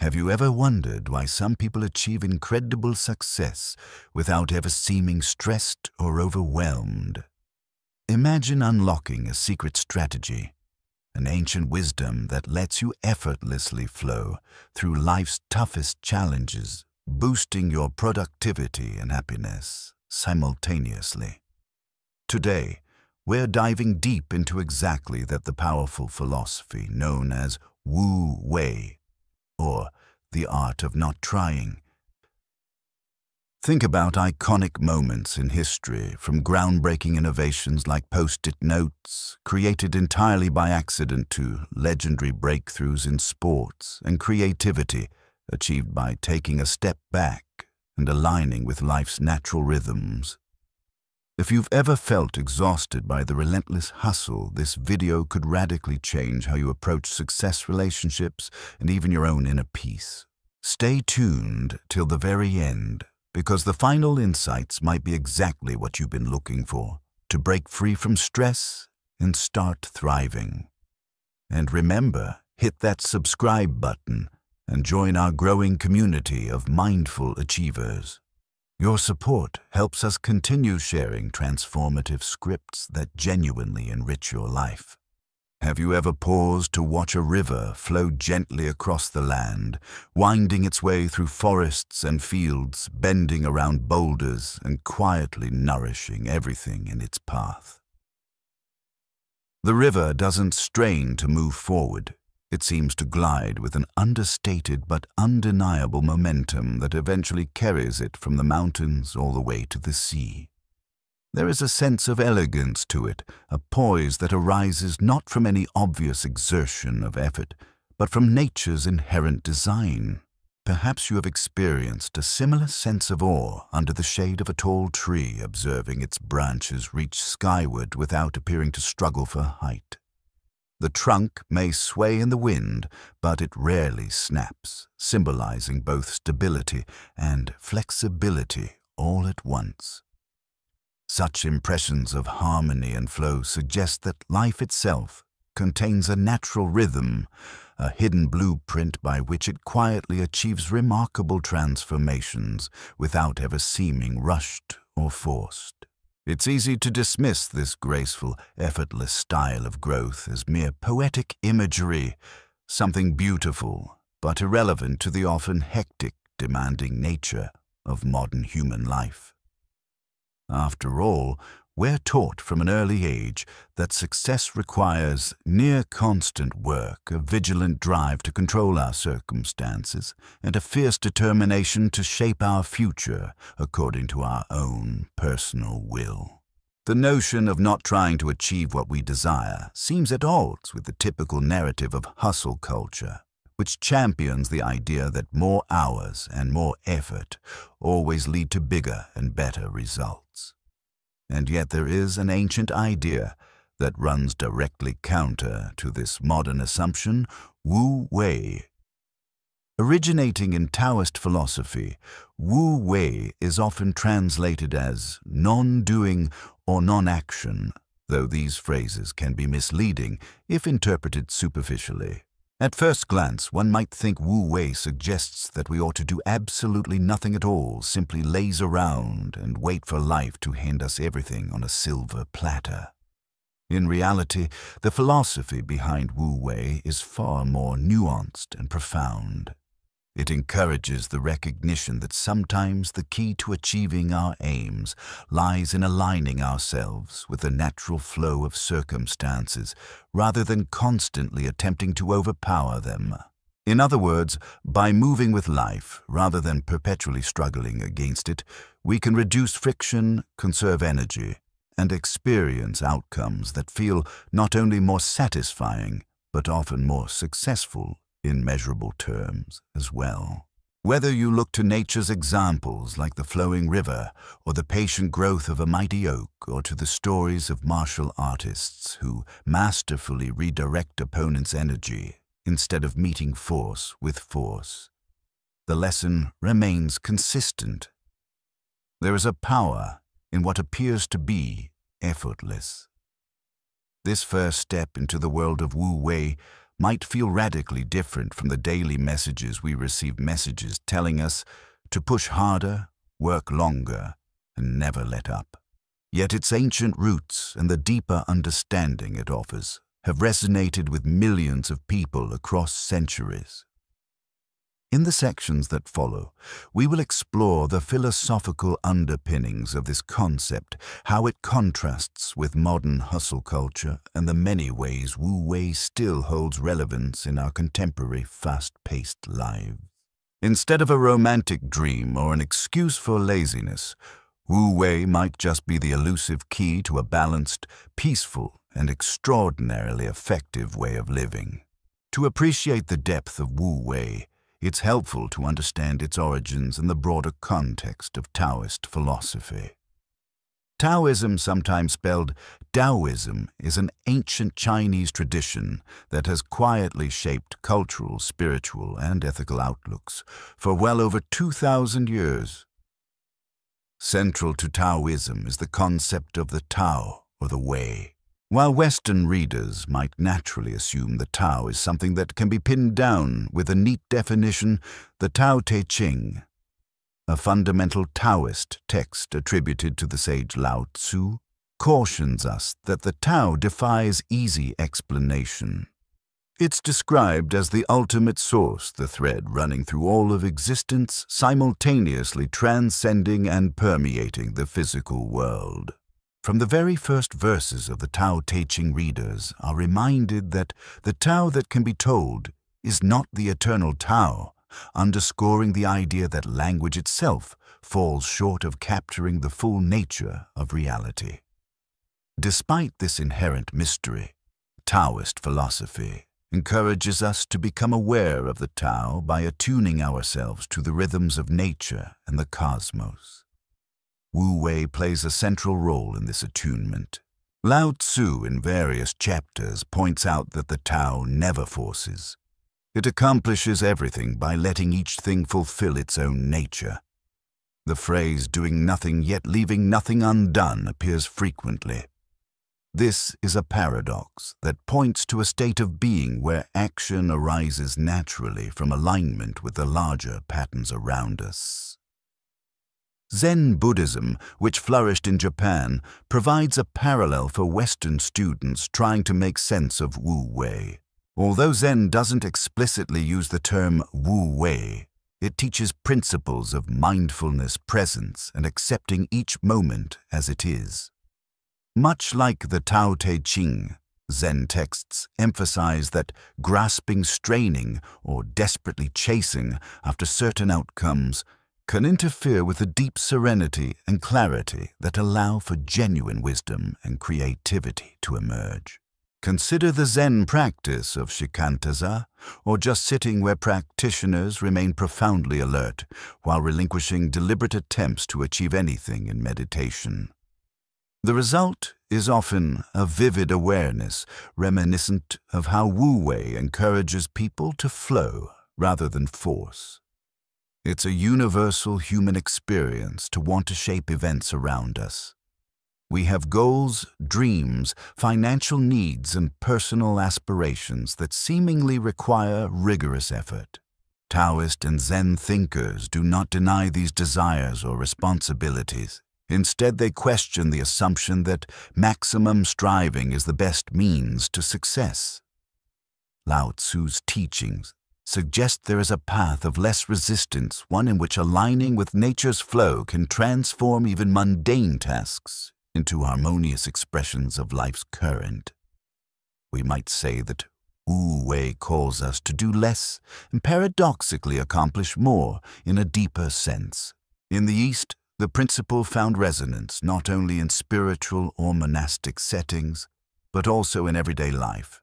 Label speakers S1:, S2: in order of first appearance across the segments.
S1: Have you ever wondered why some people achieve incredible success without ever seeming stressed or overwhelmed? Imagine unlocking a secret strategy, an ancient wisdom that lets you effortlessly flow through life's toughest challenges, boosting your productivity and happiness simultaneously. Today, we're diving deep into exactly that, the powerful philosophy known as Wu Wei, or the art of not trying. Think about iconic moments in history, from groundbreaking innovations like post-it notes, created entirely by accident, to legendary breakthroughs in sports and creativity, achieved by taking a step back and aligning with life's natural rhythms. If you've ever felt exhausted by the relentless hustle, this video could radically change how you approach success, relationships, and even your own inner peace. Stay tuned till the very end, because the final insights might be exactly what you've been looking for to break free from stress and start thriving. And remember, hit that subscribe button and join our growing community of mindful achievers. Your support helps us continue sharing transformative scripts that genuinely enrich your life. Have you ever paused to watch a river flow gently across the land, winding its way through forests and fields, bending around boulders and quietly nourishing everything in its path? The river doesn't strain to move forward. It seems to glide with an understated but undeniable momentum that eventually carries it from the mountains all the way to the sea. There is a sense of elegance to it, a poise that arises not from any obvious exertion of effort, but from nature's inherent design. Perhaps you have experienced a similar sense of awe under the shade of a tall tree, observing its branches reach skyward without appearing to struggle for height. The trunk may sway in the wind, but it rarely snaps, symbolizing both stability and flexibility all at once. Such impressions of harmony and flow suggest that life itself contains a natural rhythm, a hidden blueprint by which it quietly achieves remarkable transformations without ever seeming rushed or forced. It's easy to dismiss this graceful, effortless style of growth as mere poetic imagery, something beautiful but irrelevant to the often hectic, demanding nature of modern human life. After all, we're taught from an early age that success requires near constant work, a vigilant drive to control our circumstances, and a fierce determination to shape our future according to our own personal will. The notion of not trying to achieve what we desire seems at odds with the typical narrative of hustle culture, which champions the idea that more hours and more effort always lead to bigger and better results. And yet there is an ancient idea that runs directly counter to this modern assumption: Wu Wei. Originating in Taoist philosophy, Wu Wei is often translated as non-doing or non-action, though these phrases can be misleading if interpreted superficially. At first glance, one might think Wu Wei suggests that we ought to do absolutely nothing at all, simply laze around and wait for life to hand us everything on a silver platter. In reality, the philosophy behind Wu Wei is far more nuanced and profound. It encourages the recognition that sometimes the key to achieving our aims lies in aligning ourselves with the natural flow of circumstances rather than constantly attempting to overpower them. In other words, by moving with life rather than perpetually struggling against it, we can reduce friction, conserve energy, and experience outcomes that feel not only more satisfying, but often more successful in measurable terms as well. Whether you look to nature's examples like the flowing river or the patient growth of a mighty oak, or to the stories of martial artists who masterfully redirect opponents' energy instead of meeting force with force, the lesson remains consistent. There is a power in what appears to be effortless. This first step into the world of Wu Wei might feel radically different from the daily messages we receive, messages telling us to push harder, work longer, and never let up. Yet its ancient roots and the deeper understanding it offers have resonated with millions of people across centuries. In the sections that follow, we will explore the philosophical underpinnings of this concept, how it contrasts with modern hustle culture, and the many ways Wu-Wei still holds relevance in our contemporary fast-paced lives. Instead of a romantic dream or an excuse for laziness, Wu-Wei might just be the elusive key to a balanced, peaceful, and extraordinarily effective way of living. To appreciate the depth of Wu-Wei, it's helpful to understand its origins in the broader context of Taoist philosophy. Taoism, sometimes spelled Taoism, is an ancient Chinese tradition that has quietly shaped cultural, spiritual, and ethical outlooks for well over 2,000 years. Central to Taoism is the concept of the Tao, or the Way. While Western readers might naturally assume the Tao is something that can be pinned down with a neat definition, the Tao Te Ching, a fundamental Taoist text attributed to the sage Lao Tzu, cautions us that the Tao defies easy explanation. It's described as the ultimate source, the thread running through all of existence, simultaneously transcending and permeating the physical world. From the very first verses of the Tao Te Ching, readers are reminded that the Tao that can be told is not the eternal Tao, underscoring the idea that language itself falls short of capturing the full nature of reality. Despite this inherent mystery, Taoist philosophy encourages us to become aware of the Tao by attuning ourselves to the rhythms of nature and the cosmos. Wu-Wei plays a central role in this attunement. Lao Tzu, in various chapters, points out that the Tao never forces. It accomplishes everything by letting each thing fulfill its own nature. The phrase "doing nothing yet leaving nothing undone" appears frequently. This is a paradox that points to a state of being where action arises naturally from alignment with the larger patterns around us. Zen Buddhism, which flourished in Japan, provides a parallel for Western students trying to make sense of Wu-Wei. Although Zen doesn't explicitly use the term Wu-Wei, it teaches principles of mindfulness, presence, and accepting each moment as it is. Much like the Tao Te Ching, Zen texts emphasize that grasping, straining, or desperately chasing after certain outcomes can interfere with the deep serenity and clarity that allow for genuine wisdom and creativity to emerge. Consider the Zen practice of shikantaza, or just sitting where practitioners remain profoundly alert while relinquishing deliberate attempts to achieve anything in meditation. The result is often a vivid awareness reminiscent of how Wu-Wei encourages people to flow rather than force. It's a universal human experience to want to shape events around us. We have goals, dreams, financial needs, and personal aspirations that seemingly require rigorous effort. Taoist and Zen thinkers do not deny these desires or responsibilities. Instead, they question the assumption that maximum striving is the best means to success. Lao Tzu's teachings suggest there is a path of less resistance, one in which aligning with nature's flow can transform even mundane tasks into harmonious expressions of life's current. We might say that Wu-Wei calls us to do less and paradoxically accomplish more in a deeper sense. In the East, the principle found resonance not only in spiritual or monastic settings, but also in everyday life,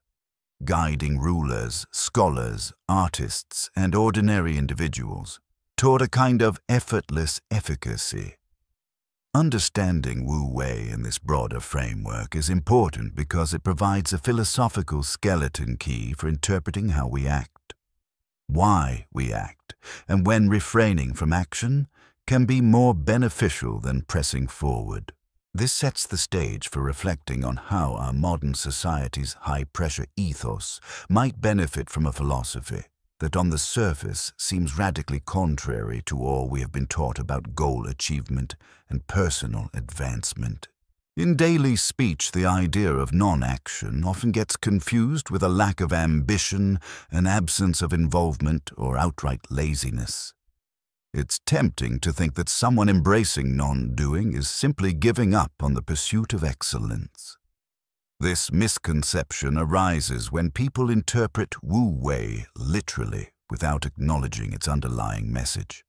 S1: guiding rulers, scholars, artists, and ordinary individuals toward a kind of effortless efficacy. Understanding Wu-Wei in this broader framework is important because it provides a philosophical skeleton key for interpreting how we act, why we act, and when refraining from action can be more beneficial than pressing forward. This sets the stage for reflecting on how our modern society's high-pressure ethos might benefit from a philosophy that on the surface seems radically contrary to all we have been taught about goal achievement and personal advancement. In daily speech, the idea of non-action often gets confused with a lack of ambition, an absence of involvement, or outright laziness. It's tempting to think that someone embracing non-doing is simply giving up on the pursuit of excellence. This misconception arises when people interpret wu-wei literally without acknowledging its underlying message.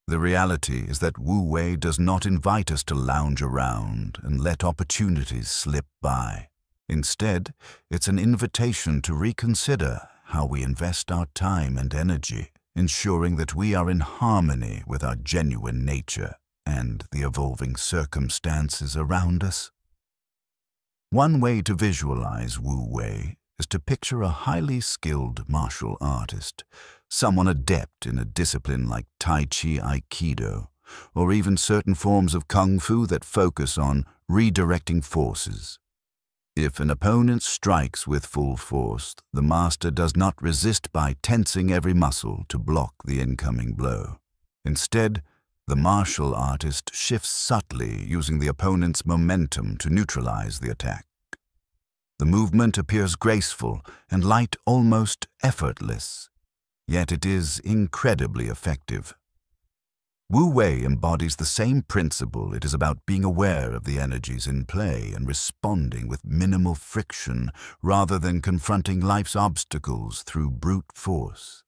S1: The reality is that wu-wei does not invite us to lounge around and let opportunities slip by. Instead, it's an invitation to reconsider how we invest our time and energy, ensuring that we are in harmony with our genuine nature and the evolving circumstances around us. One way to visualize wu-wei is to picture a highly skilled martial artist, someone adept in a discipline like Tai Chi Aikido, or even certain forms of Kung Fu that focus on redirecting forces. If an opponent strikes with full force, the master does not resist by tensing every muscle to block the incoming blow. Instead, the martial artist shifts subtly, using the opponent's momentum to neutralize the attack. The movement appears graceful and light, almost effortless, yet it is incredibly effective. Wu-wei embodies the same principle. It is about being aware of the energies in play and responding with minimal friction rather than confronting life's obstacles through brute force.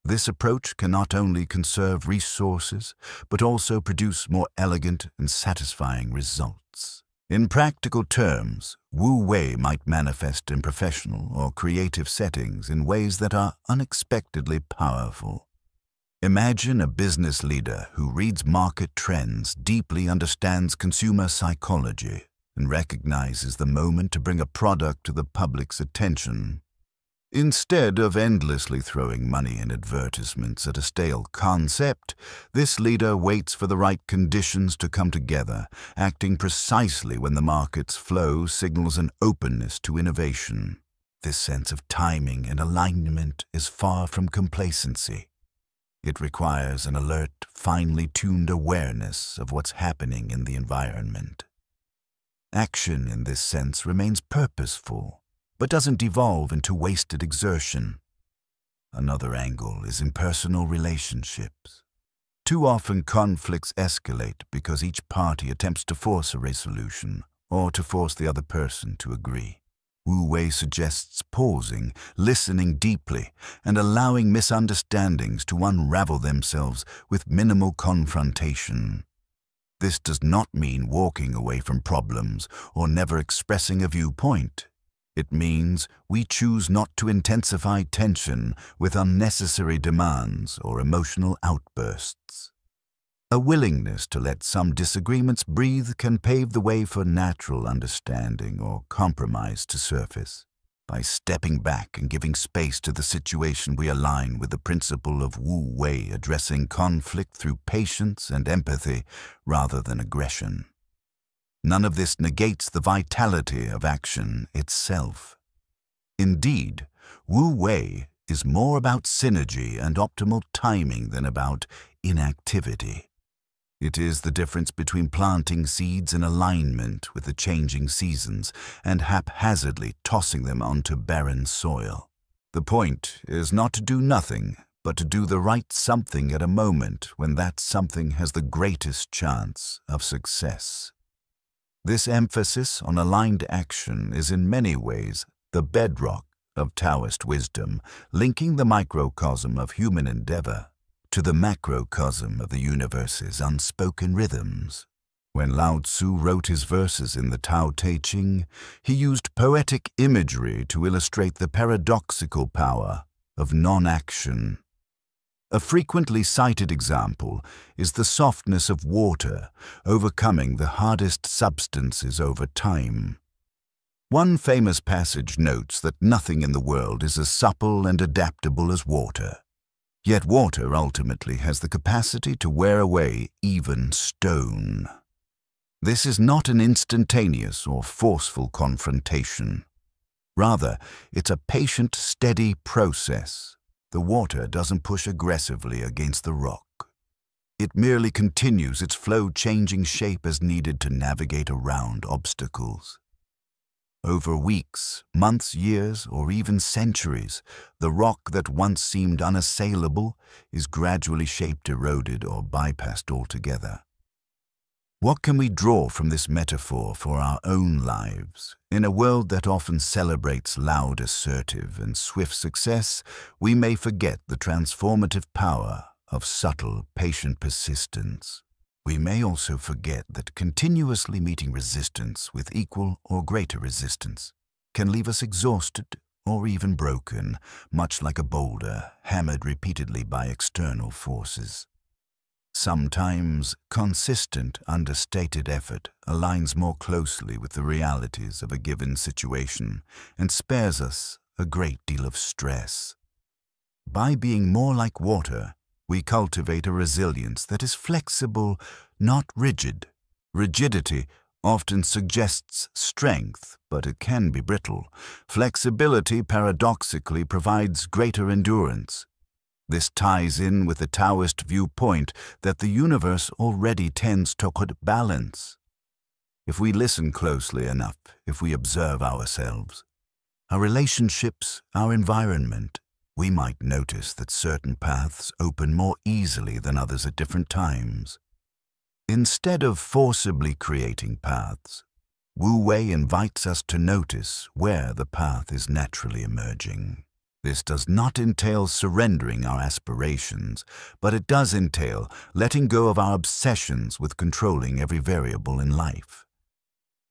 S1: This approach can not only conserve resources, but also produce more elegant and satisfying results. In practical terms, wu-wei might manifest in professional or creative settings in ways that are unexpectedly powerful. Imagine a business leader who reads market trends, deeply understands consumer psychology, and recognizes the moment to bring a product to the public's attention. Instead of endlessly throwing money in advertisements at a stale concept, this leader waits for the right conditions to come together, acting precisely when the market's flow signals an openness to innovation. This sense of timing and alignment is far from complacency. It requires an alert, finely tuned awareness of what's happening in the environment. Action in this sense remains purposeful, but doesn't devolve into wasted exertion. Another angle is in personal relationships. Too often conflicts escalate because each party attempts to force a resolution or to force the other person to agree. Wu-wei suggests pausing, listening deeply, and allowing misunderstandings to unravel themselves with minimal confrontation. This does not mean walking away from problems or never expressing a viewpoint. It means we choose not to intensify tension with unnecessary demands or emotional outbursts. A willingness to let some disagreements breathe can pave the way for natural understanding or compromise to surface. By stepping back and giving space to the situation, we align with the principle of wu-wei, addressing conflict through patience and empathy rather than aggression. None of this negates the vitality of action itself. Indeed, wu-wei is more about synergy and optimal timing than about inactivity. It is the difference between planting seeds in alignment with the changing seasons and haphazardly tossing them onto barren soil. The point is not to do nothing, but to do the right something at a moment when that something has the greatest chance of success. This emphasis on aligned action is in many ways the bedrock of Taoist wisdom, linking the microcosm of human endeavor to the macrocosm of the universe's unspoken rhythms. When Lao Tzu wrote his verses in the Tao Te Ching, he used poetic imagery to illustrate the paradoxical power of non-action. A frequently cited example is the softness of water overcoming the hardest substances over time. One famous passage notes that nothing in the world is as supple and adaptable as water. Yet water ultimately has the capacity to wear away even stone. This is not an instantaneous or forceful confrontation. Rather, it's a patient, steady process. The water doesn't push aggressively against the rock. It merely continues its flow, changing shape as needed to navigate around obstacles. Over weeks, months, years, or even centuries, the rock that once seemed unassailable is gradually shaped, eroded, or bypassed altogether. What can we draw from this metaphor for our own lives? In a world that often celebrates loud, assertive, and swift success, we may forget the transformative power of subtle, patient persistence. We may also forget that continuously meeting resistance with equal or greater resistance can leave us exhausted or even broken, much like a boulder hammered repeatedly by external forces. Sometimes consistent, understated effort aligns more closely with the realities of a given situation and spares us a great deal of stress. By being more like water, we cultivate a resilience that is flexible, not rigid. Rigidity often suggests strength, but it can be brittle. Flexibility paradoxically provides greater endurance. This ties in with the Taoist viewpoint that the universe already tends toward balance. If we listen closely enough, if we observe ourselves, our relationships, our environment, we might notice that certain paths open more easily than others at different times. Instead of forcibly creating paths, Wu Wei invites us to notice where the path is naturally emerging. This does not entail surrendering our aspirations, but it does entail letting go of our obsessions with controlling every variable in life.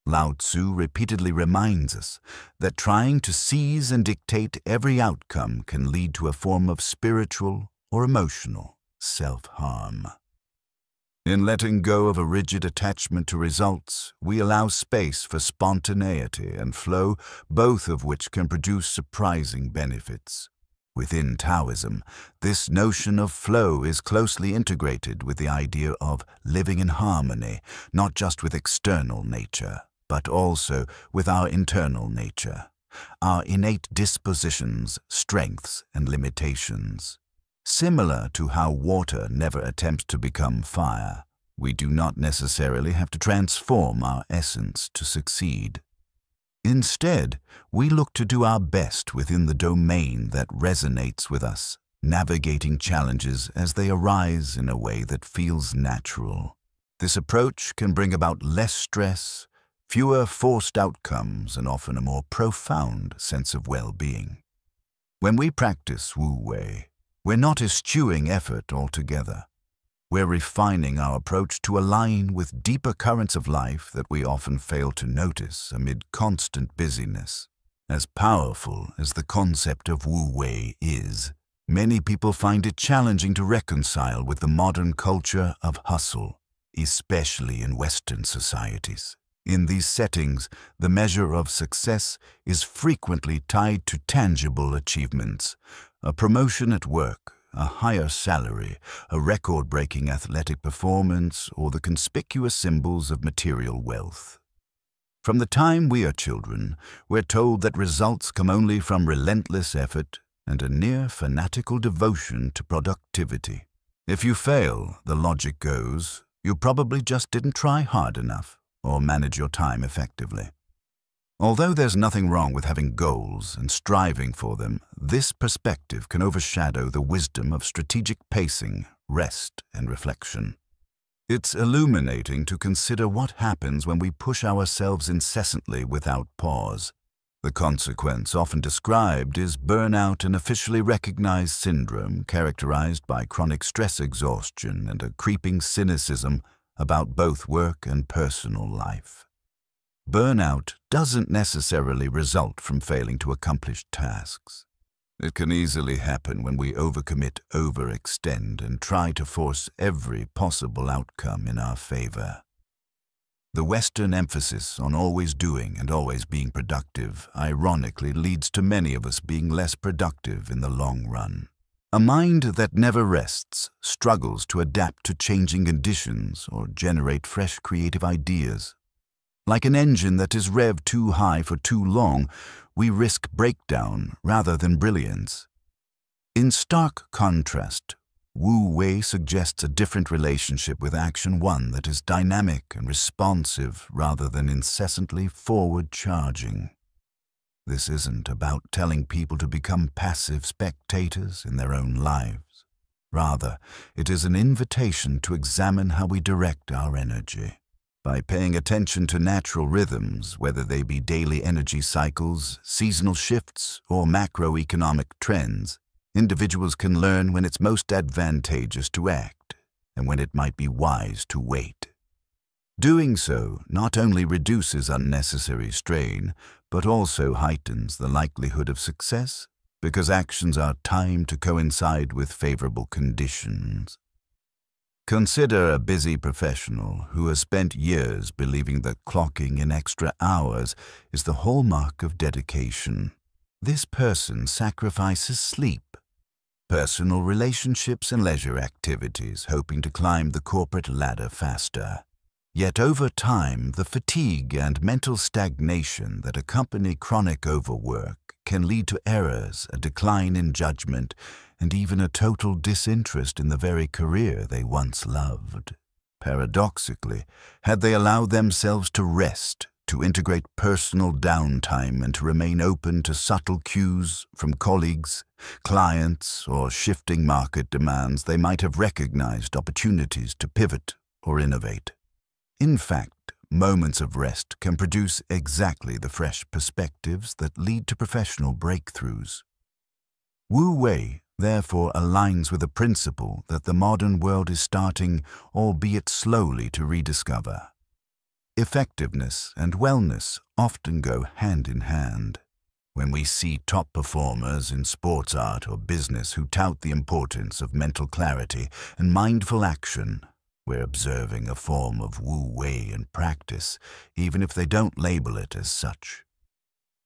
S1: Lao Tzu repeatedly reminds us that trying to seize and dictate every outcome can lead to a form of spiritual or emotional self-harm. In letting go of a rigid attachment to results, we allow space for spontaneity and flow, both of which can produce surprising benefits. Within Taoism, this notion of flow is closely integrated with the idea of living in harmony, not just with external nature, but also with our internal nature, our innate dispositions, strengths, and limitations. Similar to how water never attempts to become fire, we do not necessarily have to transform our essence to succeed. Instead, we look to do our best within the domain that resonates with us, navigating challenges as they arise in a way that feels natural. This approach can bring about less stress, fewer forced outcomes, and often a more profound sense of well-being. When we practice Wu Wei, we're not eschewing effort altogether. We're refining our approach to align with deeper currents of life that we often fail to notice amid constant busyness. As powerful as the concept of Wu Wei is, many people find it challenging to reconcile with the modern culture of hustle, especially in Western societies. In these settings, the measure of success is frequently tied to tangible achievements: a promotion at work, a higher salary, a record-breaking athletic performance, or the conspicuous symbols of material wealth. From the time we are children, we're told that results come only from relentless effort and a near fanatical devotion to productivity. If you fail, the logic goes, you probably just didn't try hard enough or manage your time effectively. Although there's nothing wrong with having goals and striving for them, this perspective can overshadow the wisdom of strategic pacing, rest, and reflection. It's illuminating to consider what happens when we push ourselves incessantly without pause. The consequence often described is burnout, an officially recognized syndrome characterized by chronic stress exhaustion and a creeping cynicism about both work and personal life. Burnout doesn't necessarily result from failing to accomplish tasks. It can easily happen when we overcommit, overextend, and try to force every possible outcome in our favor. The Western emphasis on always doing and always being productive ironically leads to many of us being less productive in the long run. A mind that never rests struggles to adapt to changing conditions or generate fresh creative ideas. Like an engine that is revved too high for too long, we risk breakdown rather than brilliance. In stark contrast, Wu Wei suggests a different relationship with action, one that is dynamic and responsive rather than incessantly forward-charging. This isn't about telling people to become passive spectators in their own lives. Rather, it is an invitation to examine how we direct our energy. By paying attention to natural rhythms, whether they be daily energy cycles, seasonal shifts, or macroeconomic trends, individuals can learn when it's most advantageous to act and when it might be wise to wait. Doing so not only reduces unnecessary strain, but also heightens the likelihood of success because actions are timed to coincide with favorable conditions. Consider a busy professional who has spent years believing that clocking in extra hours is the hallmark of dedication. This person sacrifices sleep, personal relationships, and leisure activities, hoping to climb the corporate ladder faster. Yet over time, the fatigue and mental stagnation that accompany chronic overwork can lead to errors, a decline in judgment, and even a total disinterest in the very career they once loved. Paradoxically, had they allowed themselves to rest, to integrate personal downtime, and to remain open to subtle cues from colleagues, clients, or shifting market demands, they might have recognized opportunities to pivot or innovate. In fact, moments of rest can produce exactly the fresh perspectives that lead to professional breakthroughs. Wu Wei therefore aligns with a principle that the modern world is starting, albeit slowly, to rediscover. Effectiveness and wellness often go hand in hand. When we see top performers in sports, art, or business who tout the importance of mental clarity and mindful action, we're observing a form of Wu Wei in practice, even if they don't label it as such.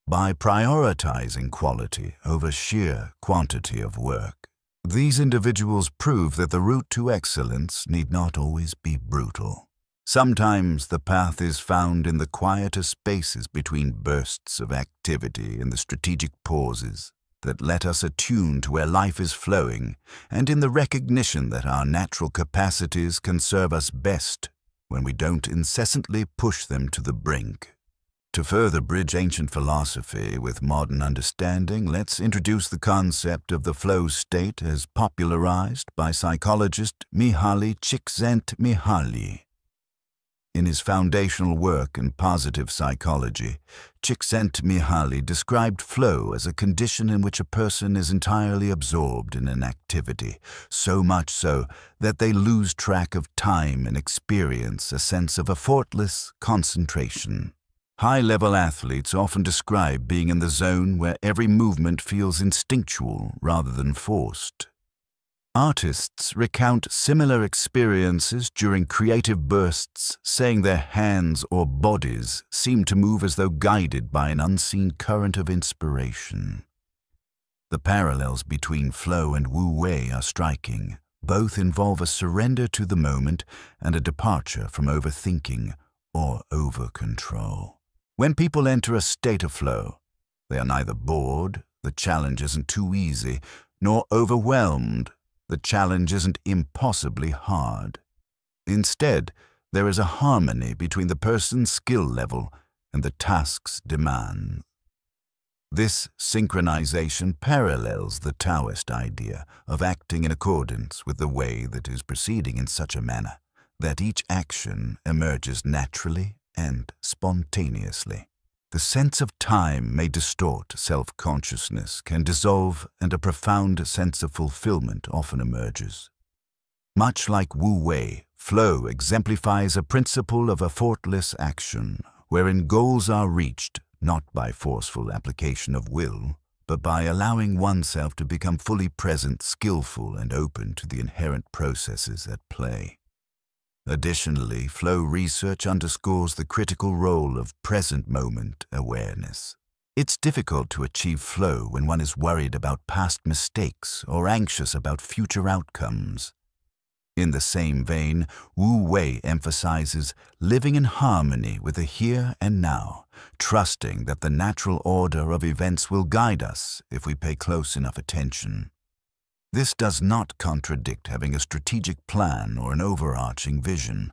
S1: By prioritizing quality over sheer quantity of work, these individuals prove that the route to excellence need not always be brutal. Sometimes the path is found in the quieter spaces between bursts of activity and the strategic pauses that let us attune to where life is flowing, and in the recognition that our natural capacities can serve us best when we don't incessantly push them to the brink. To further bridge ancient philosophy with modern understanding, let's introduce the concept of the flow state as popularized by psychologist Mihaly Csikszentmihalyi. In his foundational work in positive psychology, Csikszentmihalyi described flow as a condition in which a person is entirely absorbed in an activity, so much so that they lose track of time and experience a sense of effortless concentration. High-level athletes often describe being in the zone where every movement feels instinctual rather than forced. Artists recount similar experiences during creative bursts, saying their hands or bodies seem to move as though guided by an unseen current of inspiration. The parallels between flow and Wu Wei are striking. Both involve a surrender to the moment and a departure from overthinking or over-control. When people enter a state of flow, they are neither bored, the challenge isn't too easy, nor overwhelmed, the challenge isn't impossibly hard. Instead, there is a harmony between the person's skill level and the task's demand. This synchronization parallels the Taoist idea of acting in accordance with the way that is proceeding in such a manner that each action emerges naturally and spontaneously. The sense of time may distort self-consciousness, can dissolve, and a profound sense of fulfillment often emerges. Much like Wu Wei, flow exemplifies a principle of effortless action, wherein goals are reached not by forceful application of will, but by allowing oneself to become fully present, skillful, and open to the inherent processes at play. Additionally, flow research underscores the critical role of present moment awareness. It's difficult to achieve flow when one is worried about past mistakes or anxious about future outcomes. In the same vein, Wu Wei emphasizes living in harmony with the here and now, trusting that the natural order of events will guide us if we pay close enough attention. This does not contradict having a strategic plan or an overarching vision.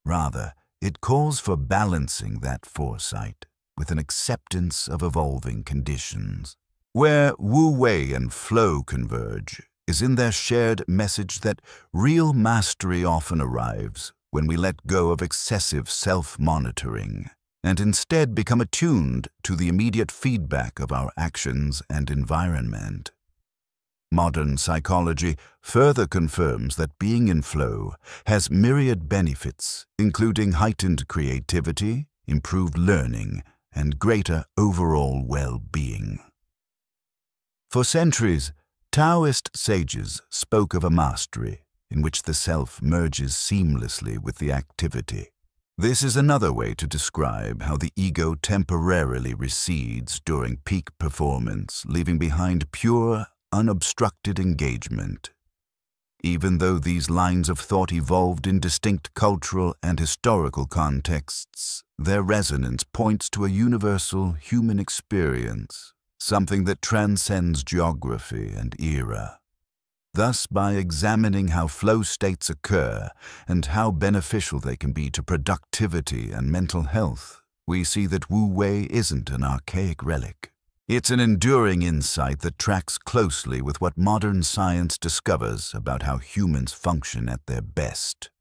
S1: Rather, it calls for balancing that foresight with an acceptance of evolving conditions. Where Wu Wei and flow converge is in their shared message that real mastery often arrives when we let go of excessive self-monitoring and instead become attuned to the immediate feedback of our actions and environment. Modern psychology further confirms that being in flow has myriad benefits, including heightened creativity, improved learning, and greater overall well-being. For centuries, Taoist sages spoke of a mastery in which the self merges seamlessly with the activity. This is another way to describe how the ego temporarily recedes during peak performance, leaving behind pure, unobstructed engagement. Even though these lines of thought evolved in distinct cultural and historical contexts, their resonance points to a universal human experience, something that transcends geography and era. Thus, by examining how flow states occur and how beneficial they can be to productivity and mental health, we see that Wu Wei isn't an archaic relic. It's an enduring insight that tracks closely with what modern science discovers about how humans function at their best.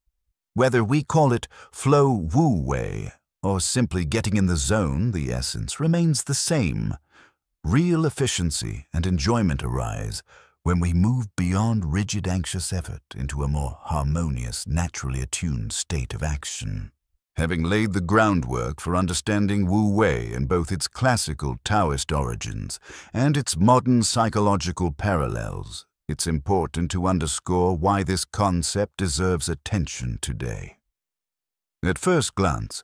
S1: Whether we call it flow Wu Wei or simply getting in the zone, the essence remains the same. Real efficiency and enjoyment arise when we move beyond rigid anxious effort into a more harmonious, naturally attuned state of action. Having laid the groundwork for understanding Wu Wei in both its classical Taoist origins and its modern psychological parallels, it's important to underscore why this concept deserves attention today. At first glance,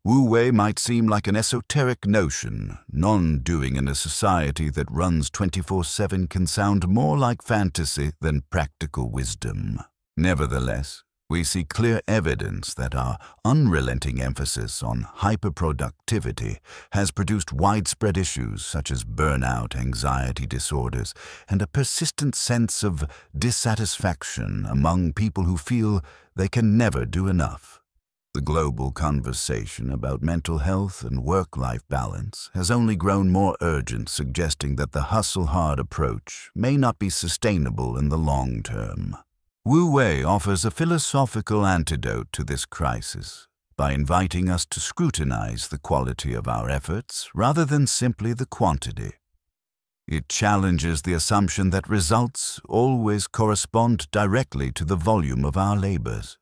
S1: Wu Wei might seem like an esoteric notion. Non-doing in a society that runs 24/7 can sound more like fantasy than practical wisdom. Nevertheless, we see clear evidence that our unrelenting emphasis on hyperproductivity has produced widespread issues such as burnout, anxiety disorders, and a persistent sense of dissatisfaction among people who feel they can never do enough. The global conversation about mental health and work-life balance has only grown more urgent, suggesting that the hustle-hard approach may not be sustainable in the long term. Wu Wei offers a philosophical antidote to this crisis by inviting us to scrutinize the quality of our efforts rather than simply the quantity. It challenges the assumption that results always correspond directly to the volume of our labors.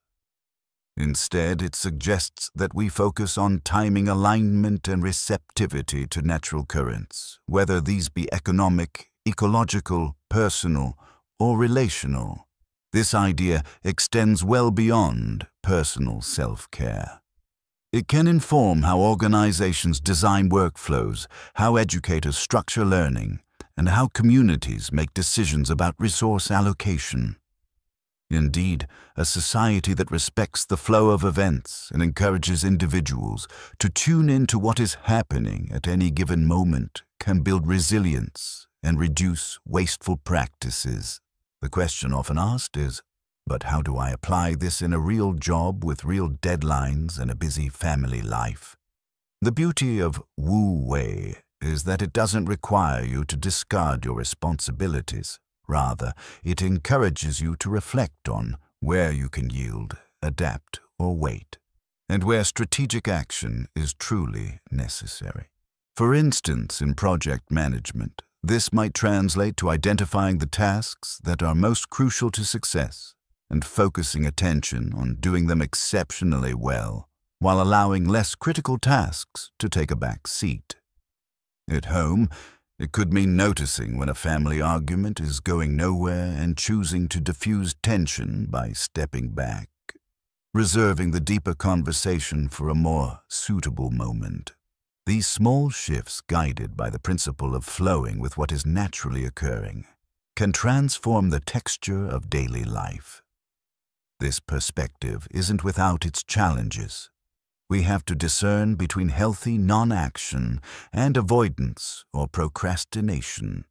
S1: Instead, it suggests that we focus on timing alignment and receptivity to natural currents, whether these be economic, ecological, personal, or relational. This idea extends well beyond personal self-care. It can inform how organizations design workflows, how educators structure learning, and how communities make decisions about resource allocation. Indeed, a society that respects the flow of events and encourages individuals to tune into what is happening at any given moment can build resilience and reduce wasteful practices. The question often asked is, but how do I apply this in a real job with real deadlines and a busy family life? The beauty of Wu Wei is that it doesn't require you to discard your responsibilities. Rather, it encourages you to reflect on where you can yield, adapt, or wait, and where strategic action is truly necessary. For instance, in project management, this might translate to identifying the tasks that are most crucial to success and focusing attention on doing them exceptionally well, while allowing less critical tasks to take a back seat. At home, it could mean noticing when a family argument is going nowhere and choosing to diffuse tension by stepping back, reserving the deeper conversation for a more suitable moment. These small shifts, guided by the principle of flowing with what is naturally occurring, can transform the texture of daily life. This perspective isn't without its challenges. We have to discern between healthy non-action and avoidance or procrastination.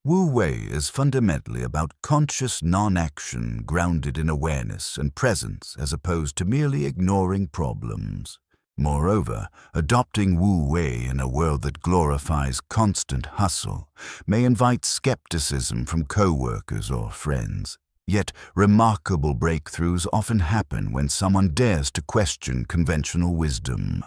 S1: Wu Wei is fundamentally about conscious non-action grounded in awareness and presence as opposed to merely ignoring problems. Moreover, adopting Wu Wei in a world that glorifies constant hustle may invite skepticism from co-workers or friends. Yet, remarkable breakthroughs often happen when someone dares to question conventional wisdom.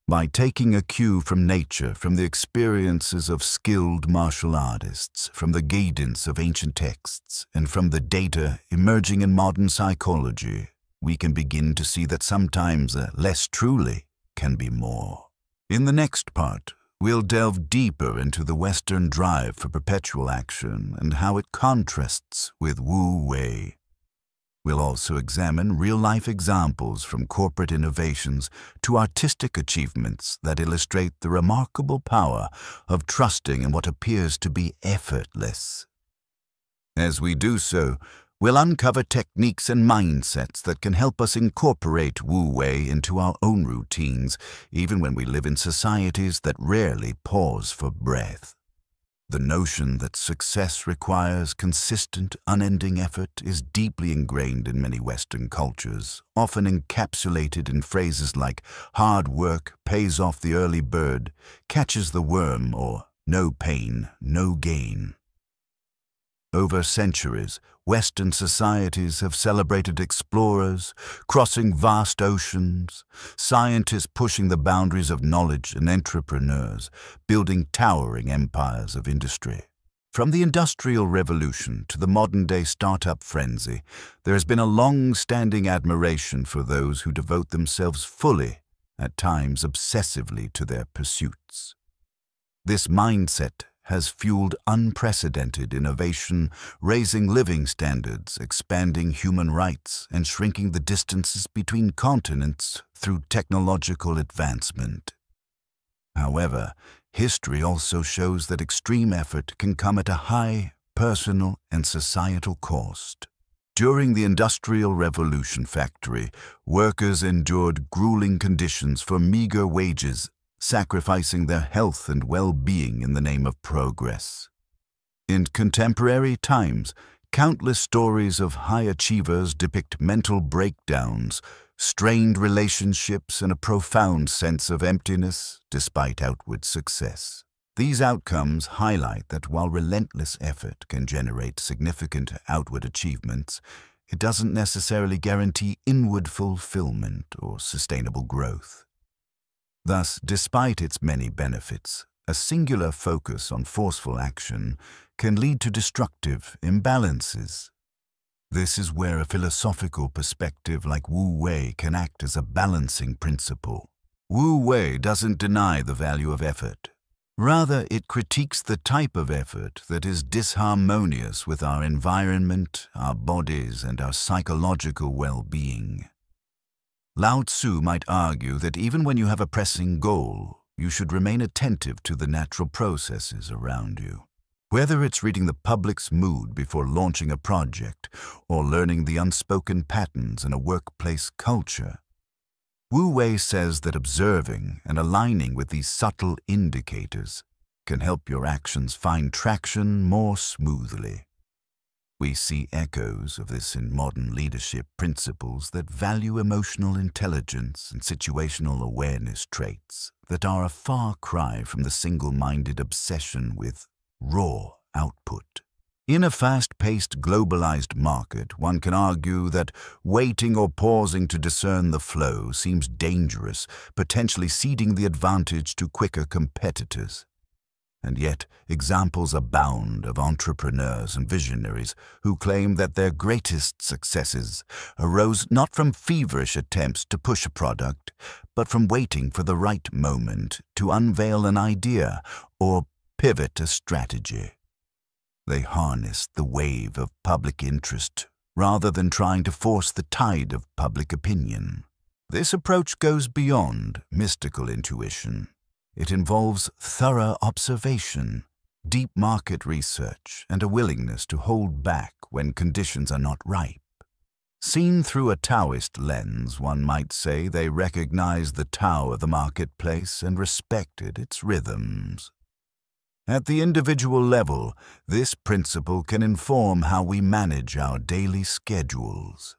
S1: By taking a cue from nature, from the experiences of skilled martial artists, from the guidance of ancient texts, and from the data emerging in modern psychology, we can begin to see that sometimes less truly can be more. In the next part, we'll delve deeper into the Western drive for perpetual action and how it contrasts with Wu Wei. We'll also examine real-life examples from corporate innovations to artistic achievements that illustrate the remarkable power of trusting in what appears to be effortless. As we do so, we'll uncover techniques and mindsets that can help us incorporate Wu Wei into our own routines, even when we live in societies that rarely pause for breath. The notion that success requires consistent, unending effort is deeply ingrained in many Western cultures, often encapsulated in phrases like "hard work pays off the early bird, catches the worm," or "no pain, no gain." Over centuries, Western societies have celebrated explorers, crossing vast oceans, scientists pushing the boundaries of knowledge, and entrepreneurs building towering empires of industry. From the Industrial Revolution to the modern-day startup frenzy, there has been a long-standing admiration for those who devote themselves fully, at times obsessively, to their pursuits. This mindset has fueled unprecedented innovation, raising living standards, expanding human rights, and shrinking the distances between continents through technological advancement. However, history also shows that extreme effort can come at a high personal and societal cost. During the Industrial Revolution factory, workers endured grueling conditions for meager wages, sacrificing their health and well-being in the name of progress. In contemporary times, countless stories of high achievers depict mental breakdowns, strained relationships, and a profound sense of emptiness despite outward success. These outcomes highlight that while relentless effort can generate significant outward achievements, it doesn't necessarily guarantee inward fulfillment or sustainable growth. Thus, despite its many benefits, a singular focus on forceful action can lead to destructive imbalances. This is where a philosophical perspective like Wu Wei can act as a balancing principle. Wu Wei doesn't deny the value of effort. Rather, it critiques the type of effort that is disharmonious with our environment, our bodies, and our psychological well-being. Lao Tzu might argue that even when you have a pressing goal, you should remain attentive to the natural processes around you. Whether it's reading the public's mood before launching a project or learning the unspoken patterns in a workplace culture, Wu Wei says that observing and aligning with these subtle indicators can help your actions find traction more smoothly. We see echoes of this in modern leadership principles that value emotional intelligence and situational awareness traits that are a far cry from the single-minded obsession with raw output. In a fast-paced, globalized market, one can argue that waiting or pausing to discern the flow seems dangerous, potentially ceding the advantage to quicker competitors. And yet, examples abound of entrepreneurs and visionaries who claim that their greatest successes arose not from feverish attempts to push a product, but from waiting for the right moment to unveil an idea or pivot a strategy. They harnessed the wave of public interest rather than trying to force the tide of public opinion. This approach goes beyond mystical intuition. It involves thorough observation, deep market research, and a willingness to hold back when conditions are not ripe. Seen through a Taoist lens, one might say they recognize the Tao of the marketplace and respected its rhythms. At the individual level, this principle can inform how we manage our daily schedules.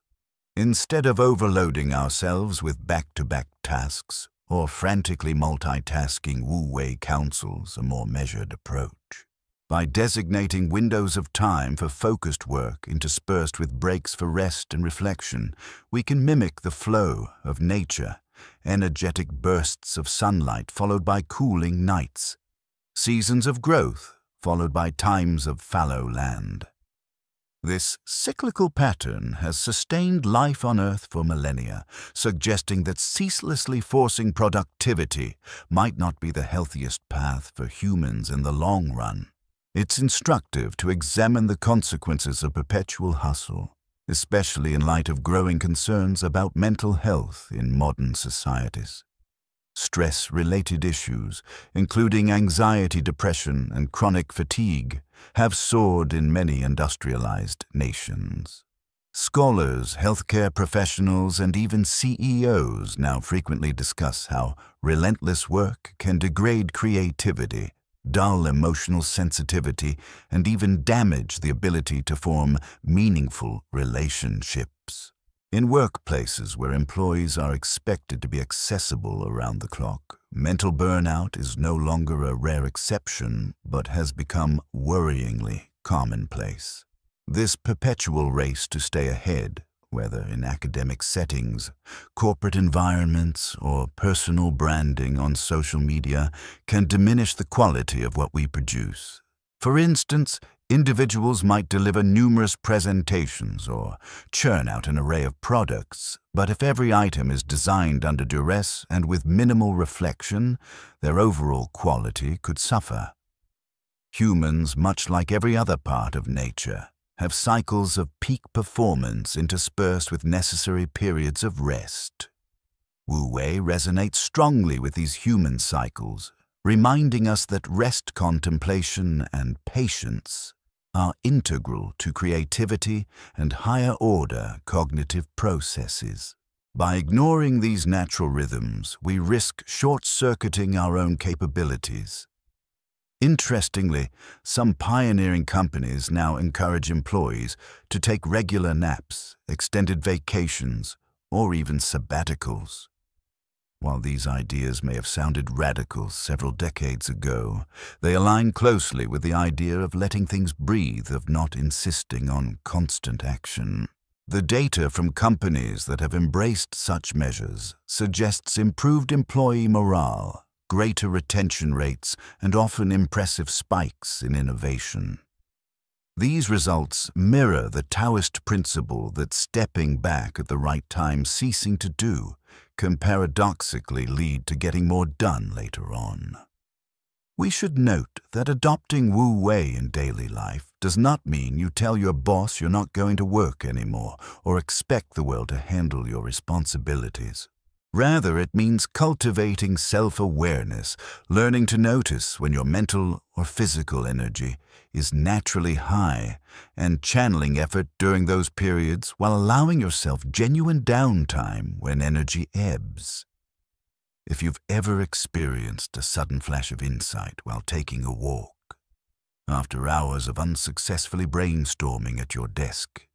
S1: Instead of overloading ourselves with back-to-back tasks or frantically multitasking wu-wei counsels a more measured approach. By designating windows of time for focused work interspersed with breaks for rest and reflection, we can mimic the flow of nature, energetic bursts of sunlight followed by cooling nights, seasons of growth followed by times of fallow land. This cyclical pattern has sustained life on Earth for millennia, suggesting that ceaselessly forcing productivity might not be the healthiest path for humans in the long run. It's instructive to examine the consequences of perpetual hustle, especially in light of growing concerns about mental health in modern societies. Stress-related issues, including anxiety, depression, and chronic fatigue, have soared in many industrialized nations. Scholars, healthcare professionals, and even CEOs now frequently discuss how relentless work can degrade creativity, dull emotional sensitivity, and even damage the ability to form meaningful relationships. In workplaces where employees are expected to be accessible around the clock, mental burnout is no longer a rare exception, but has become worryingly commonplace. This perpetual race to stay ahead, whether in academic settings, corporate environments, or personal branding on social media, can diminish the quality of what we produce. For instance, individuals might deliver numerous presentations or churn out an array of products, but if every item is designed under duress and with minimal reflection, their overall quality could suffer. Humans, much like every other part of nature, have cycles of peak performance interspersed with necessary periods of rest. Wu-wei resonates strongly with these human cycles, reminding us that rest, contemplation, and patience are integral to creativity and higher-order cognitive processes. By ignoring these natural rhythms, we risk short-circuiting our own capabilities. Interestingly, some pioneering companies now encourage employees to take regular naps, extended vacations, or even sabbaticals. While these ideas may have sounded radical several decades ago, they align closely with the idea of letting things breathe, of not insisting on constant action. The data from companies that have embraced such measures suggests improved employee morale, greater retention rates, and often impressive spikes in innovation. These results mirror the Taoist principle that stepping back at the right time, ceasing to do, can paradoxically lead to getting more done later on. We should note that adopting Wu-wei in daily life does not mean you tell your boss you're not going to work anymore or expect the world to handle your responsibilities. Rather, it means cultivating self-awareness, learning to notice when your mental or physical energy is naturally high, and channeling effort during those periods while allowing yourself genuine downtime when energy ebbs. If you've ever experienced a sudden flash of insight while taking a walk, after hours of unsuccessfully brainstorming at your desk,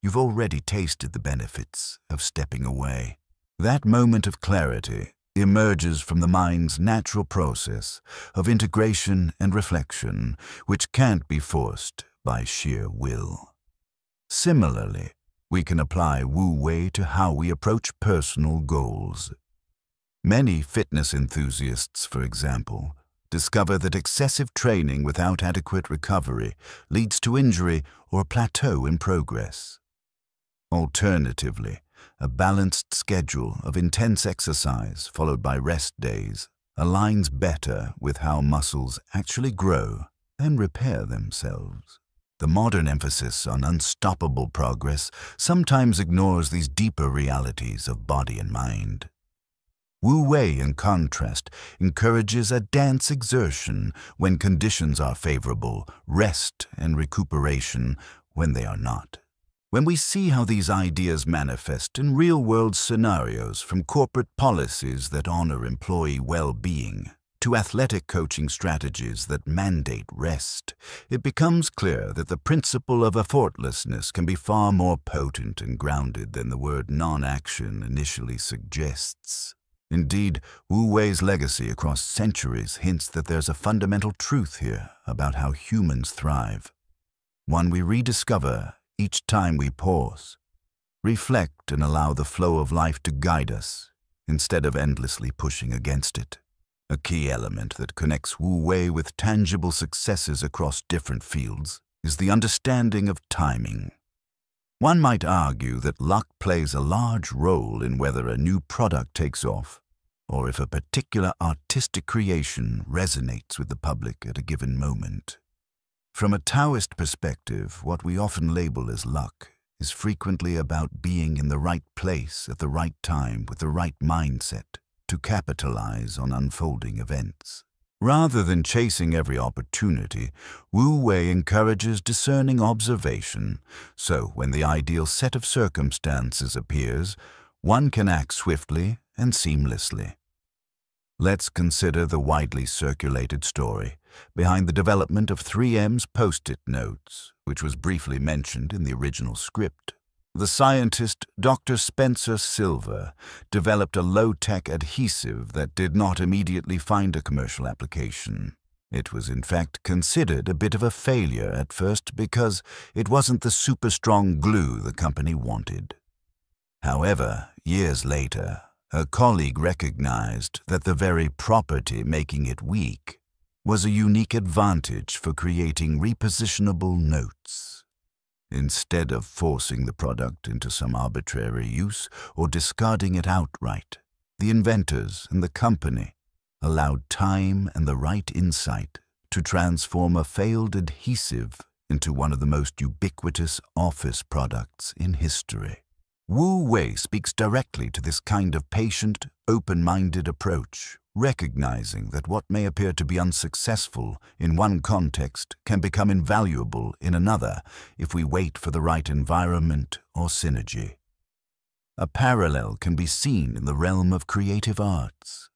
S1: you've already tasted the benefits of stepping away. That moment of clarity emerges from the mind's natural process of integration and reflection, which can't be forced by sheer will. Similarly, we can apply Wu-wei to how we approach personal goals. Many fitness enthusiasts, for example, discover that excessive training without adequate recovery leads to injury or plateau in progress. Alternatively, a balanced schedule of intense exercise followed by rest days aligns better with how muscles actually grow and repair themselves. The modern emphasis on unstoppable progress sometimes ignores these deeper realities of body and mind. Wu Wei, in contrast, encourages a dance exertion when conditions are favorable, rest and recuperation when they are not. When we see how these ideas manifest in real-world scenarios, from corporate policies that honor employee well-being to athletic coaching strategies that mandate rest, it becomes clear that the principle of effortlessness can be far more potent and grounded than the word non-action initially suggests. Indeed, Wu Wei's legacy across centuries hints that there's a fundamental truth here about how humans thrive, one we rediscover each time we pause, reflect, and allow the flow of life to guide us instead of endlessly pushing against it. A key element that connects Wu Wei with tangible successes across different fields is the understanding of timing. One might argue that luck plays a large role in whether a new product takes off or if a particular artistic creation resonates with the public at a given moment. From a Taoist perspective, what we often label as luck is frequently about being in the right place at the right time with the right mindset to capitalize on unfolding events. Rather than chasing every opportunity, Wu Wei encourages discerning observation, so when the ideal set of circumstances appears, one can act swiftly and seamlessly. Let's consider the widely circulated story behind the development of 3M's Post-it notes, which was briefly mentioned in the original script. The scientist Dr. Spencer Silver developed a low-tech adhesive that did not immediately find a commercial application. It was in fact considered a bit of a failure at first because it wasn't the super-strong glue the company wanted. However, years later, a colleague recognized that the very property making it weak was a unique advantage for creating repositionable notes. Instead of forcing the product into some arbitrary use or discarding it outright, the inventors and the company allowed time and the right insight to transform a failed adhesive into one of the most ubiquitous office products in history. Wu Wei speaks directly to this kind of patient, open-minded approach, recognizing that what may appear to be unsuccessful in one context can become invaluable in another if we wait for the right environment or synergy. A parallel can be seen in the realm of creative arts.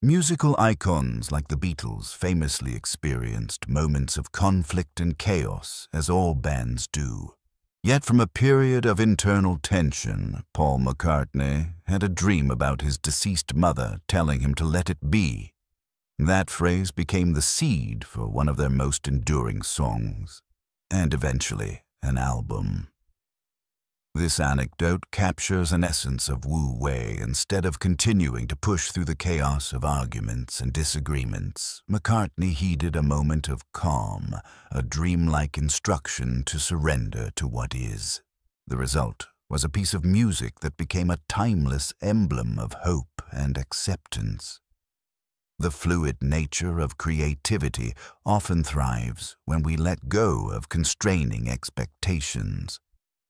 S1: Musical icons like the Beatles famously experienced moments of conflict and chaos, as all bands do. Yet from a period of internal tension, Paul McCartney had a dream about his deceased mother telling him to let it be. That phrase became the seed for one of their most enduring songs, and eventually an album. This anecdote captures an essence of Wu Wei. Instead of continuing to push through the chaos of arguments and disagreements, McCartney heeded a moment of calm, a dreamlike instruction to surrender to what is. The result was a piece of music that became a timeless emblem of hope and acceptance. The fluid nature of creativity often thrives when we let go of constraining expectations.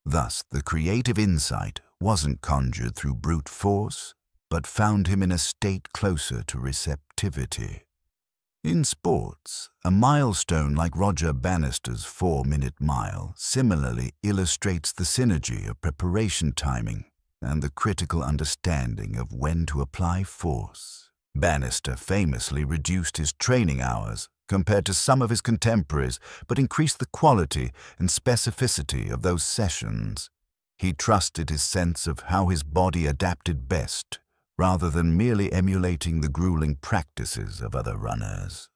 S1: Thus, the creative insight wasn't conjured through brute force, but found him in a state closer to receptivity. In sports, a milestone like Roger Bannister's 4-minute mile similarly illustrates the synergy of preparation timing and the critical understanding of when to apply force. Bannister famously reduced his training hours compared to some of his contemporaries, but increased the quality and specificity of those sessions. He trusted his sense of how his body adapted best, rather than merely emulating the grueling practices of other runners.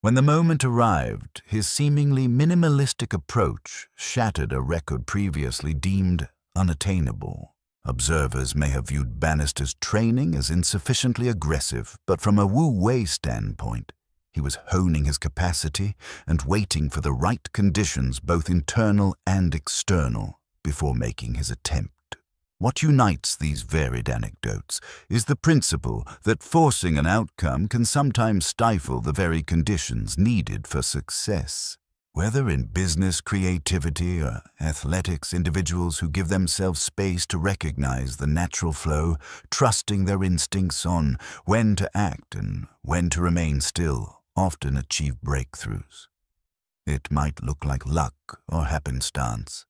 S1: When the moment arrived, his seemingly minimalistic approach shattered a record previously deemed unattainable. Observers may have viewed Bannister's training as insufficiently aggressive, but from a Wu Wei standpoint, he was honing his capacity and waiting for the right conditions, both internal and external, before making his attempt. What unites these varied anecdotes is the principle that forcing an outcome can sometimes stifle the very conditions needed for success. Whether in business, creativity, or athletics, individuals who give themselves space to recognize the natural flow, trusting their instincts on when to act and when to remain still, often achieve breakthroughs. It might look like luck or happenstance,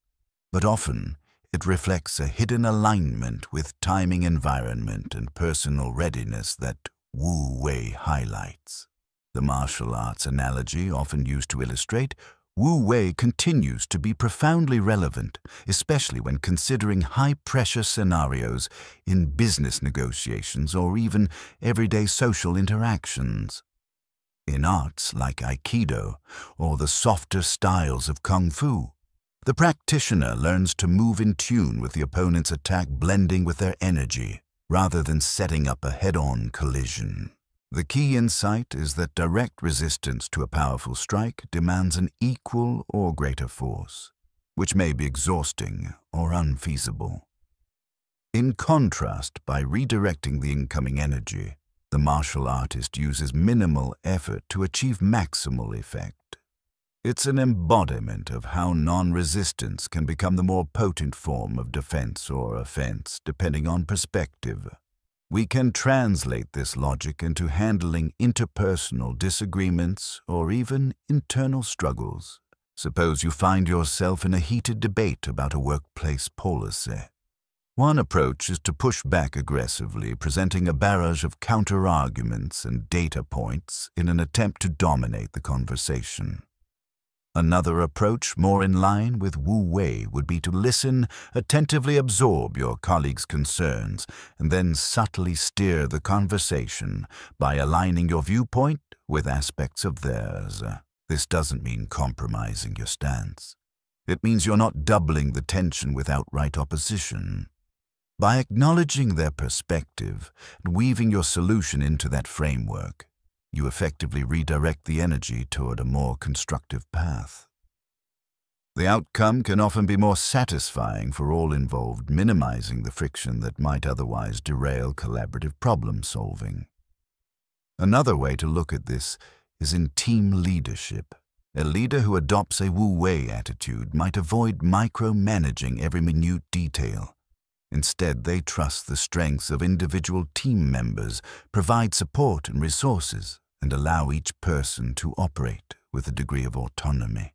S1: but often it reflects a hidden alignment with timing, environment, and personal readiness that Wu Wei highlights. The martial arts analogy often used to illustrate, Wu Wei continues to be profoundly relevant, especially when considering high-pressure scenarios in business negotiations or even everyday social interactions. In arts like Aikido or the softer styles of Kung Fu, the practitioner learns to move in tune with the opponent's attack, blending with their energy, rather than setting up a head-on collision. The key insight is that direct resistance to a powerful strike demands an equal or greater force, which may be exhausting or unfeasible. In contrast, by redirecting the incoming energy, the martial artist uses minimal effort to achieve maximal effect. It's an embodiment of how non-resistance can become the more potent form of defense or offense, depending on perspective. We can translate this logic into handling interpersonal disagreements or even internal struggles. Suppose you find yourself in a heated debate about a workplace policy. One approach is to push back aggressively, presenting a barrage of counter-arguments and data points in an attempt to dominate the conversation. Another approach, more in line with Wu Wei, would be to listen, attentively absorb your colleague's concerns, and then subtly steer the conversation by aligning your viewpoint with aspects of theirs. This doesn't mean compromising your stance. It means you're not doubling the tension with outright opposition. By acknowledging their perspective and weaving your solution into that framework, you effectively redirect the energy toward a more constructive path. The outcome can often be more satisfying for all involved, minimizing the friction that might otherwise derail collaborative problem-solving. Another way to look at this is in team leadership. A leader who adopts a Wu Wei attitude might avoid micromanaging every minute detail. Instead, they trust the strengths of individual team members, provide support and resources, and allow each person to operate with a degree of autonomy.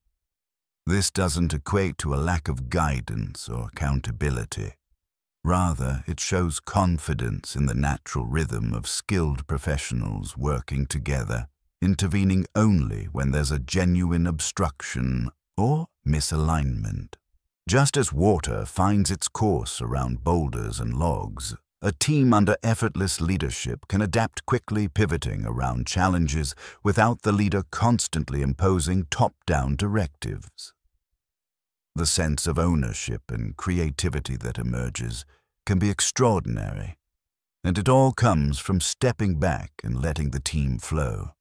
S1: This doesn't equate to a lack of guidance or accountability. Rather, it shows confidence in the natural rhythm of skilled professionals working together, intervening only when there's a genuine obstruction or misalignment. Just as water finds its course around boulders and logs, a team under effortless leadership can adapt quickly, pivoting around challenges without the leader constantly imposing top-down directives. The sense of ownership and creativity that emerges can be extraordinary, and it all comes from stepping back and letting the team flow.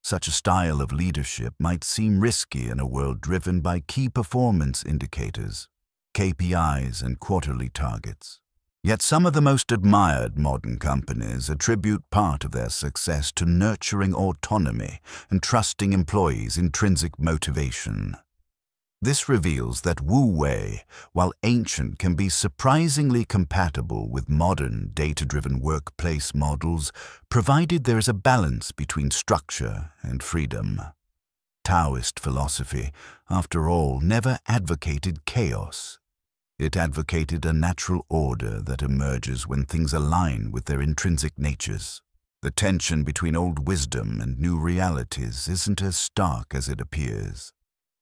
S1: Such a style of leadership might seem risky in a world driven by key performance indicators, KPIs, and quarterly targets. Yet some of the most admired modern companies attribute part of their success to nurturing autonomy and trusting employees' intrinsic motivation. This reveals that Wu Wei, while ancient, can be surprisingly compatible with modern data-driven workplace models, provided there is a balance between structure and freedom. Taoist philosophy, after all, never advocated chaos. It advocated a natural order that emerges when things align with their intrinsic natures. The tension between old wisdom and new realities isn't as stark as it appears.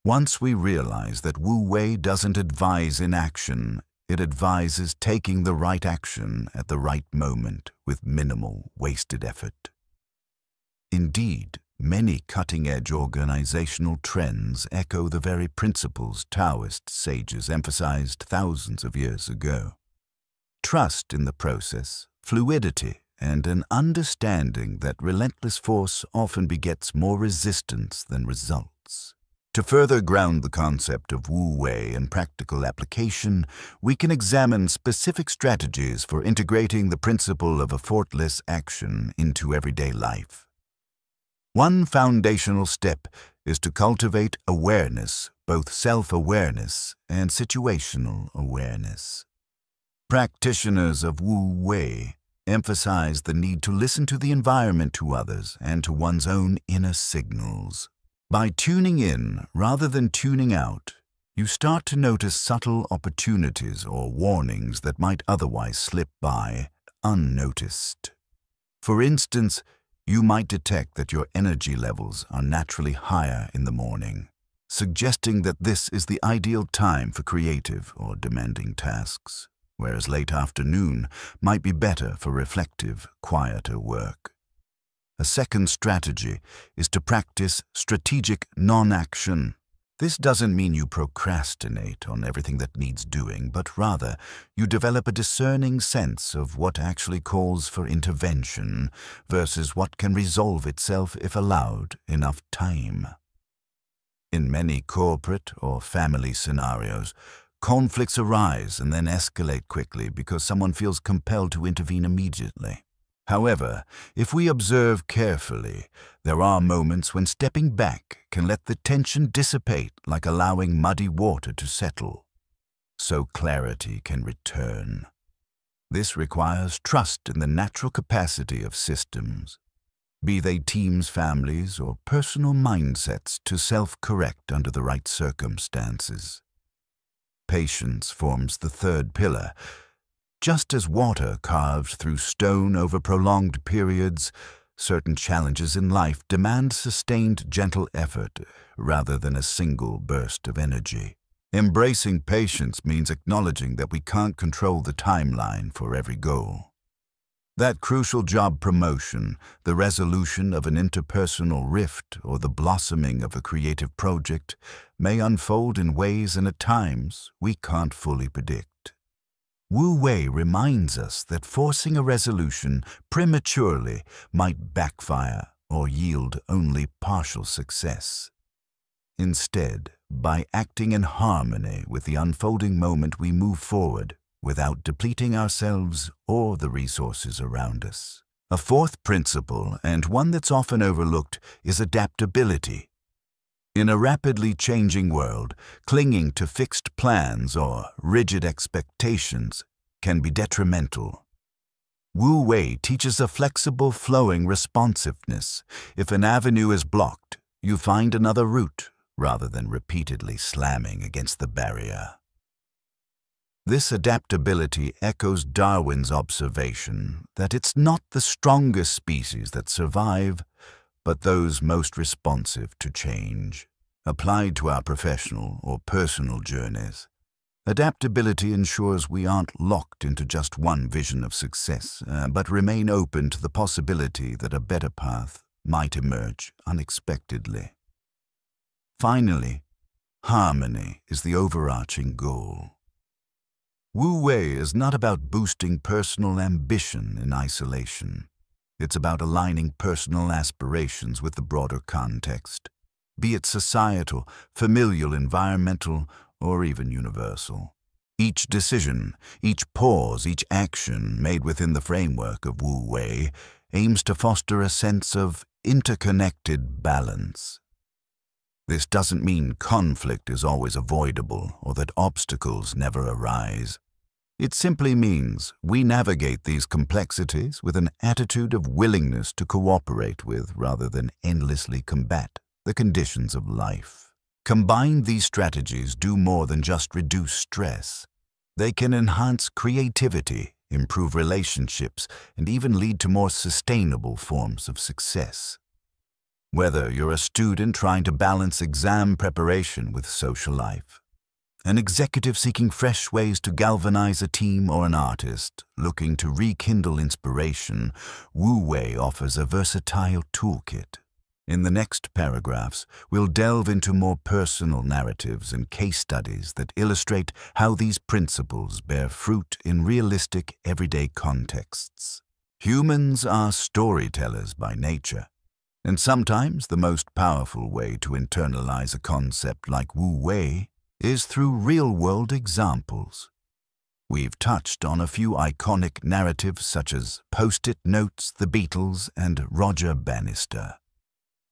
S1: Once we realize that Wu Wei doesn't advise inaction, it advises taking the right action at the right moment with minimal wasted effort. Indeed, many cutting-edge organizational trends echo the very principles Taoist sages emphasized thousands of years ago. Trust in the process, fluidity, and an understanding that relentless force often begets more resistance than results. To further ground the concept of Wu Wei in practical application, we can examine specific strategies for integrating the principle of effortless action into everyday life. One foundational step is to cultivate awareness, both self-awareness and situational awareness. Practitioners of Wu Wei emphasize the need to listen to the environment, to others, and to one's own inner signals. By tuning in rather than tuning out, you start to notice subtle opportunities or warnings that might otherwise slip by unnoticed. For instance, you might detect that your energy levels are naturally higher in the morning, suggesting that this is the ideal time for creative or demanding tasks, whereas late afternoon might be better for reflective, quieter work. A second strategy is to practice strategic non-action. This doesn't mean you procrastinate on everything that needs doing, but rather you develop a discerning sense of what actually calls for intervention versus what can resolve itself if allowed enough time. In many corporate or family scenarios, conflicts arise and then escalate quickly because someone feels compelled to intervene immediately. However, if we observe carefully, there are moments when stepping back can let the tension dissipate, like allowing muddy water to settle, so clarity can return. This requires trust in the natural capacity of systems, be they teams, families, or personal mindsets, to self-correct under the right circumstances. Patience forms the third pillar. Just as water carved through stone over prolonged periods, certain challenges in life demand sustained, gentle effort rather than a single burst of energy. Embracing patience means acknowledging that we can't control the timeline for every goal. That crucial job promotion, the resolution of an interpersonal rift, or the blossoming of a creative project may unfold in ways and at times we can't fully predict. Wu Wei reminds us that forcing a resolution prematurely might backfire or yield only partial success. Instead, by acting in harmony with the unfolding moment, we move forward without depleting ourselves or the resources around us. A fourth principle, and one that's often overlooked, is adaptability. In a rapidly changing world, clinging to fixed plans or rigid expectations can be detrimental. Wu Wei teaches a flexible, flowing responsiveness. If an avenue is blocked, you find another route rather than repeatedly slamming against the barrier. This adaptability echoes Darwin's observation that it's not the strongest species that survive, but those most responsive to change. Applied to our professional or personal journeys, adaptability ensures we aren't locked into just one vision of success, but remain open to the possibility that a better path might emerge unexpectedly. Finally, harmony is the overarching goal. Wu Wei is not about boosting personal ambition in isolation. It's about aligning personal aspirations with the broader context, be it societal, familial, environmental, or even universal. Each decision, each pause, each action made within the framework of Wu Wei aims to foster a sense of interconnected balance. This doesn't mean conflict is always avoidable or that obstacles never arise. It simply means we navigate these complexities with an attitude of willingness to cooperate with rather than endlessly combat the conditions of life. Combined, these strategies do more than just reduce stress. They can enhance creativity, improve relationships, and even lead to more sustainable forms of success. Whether you're a student trying to balance exam preparation with social life, an executive seeking fresh ways to galvanize a team, or an artist looking to rekindle inspiration, Wu Wei offers a versatile toolkit. In the next paragraphs, we'll delve into more personal narratives and case studies that illustrate how these principles bear fruit in realistic, everyday contexts. Humans are storytellers by nature, and sometimes the most powerful way to internalize a concept like Wu Wei is through real-world examples. We've touched on a few iconic narratives such as Post-it Notes, the Beatles, and Roger Bannister.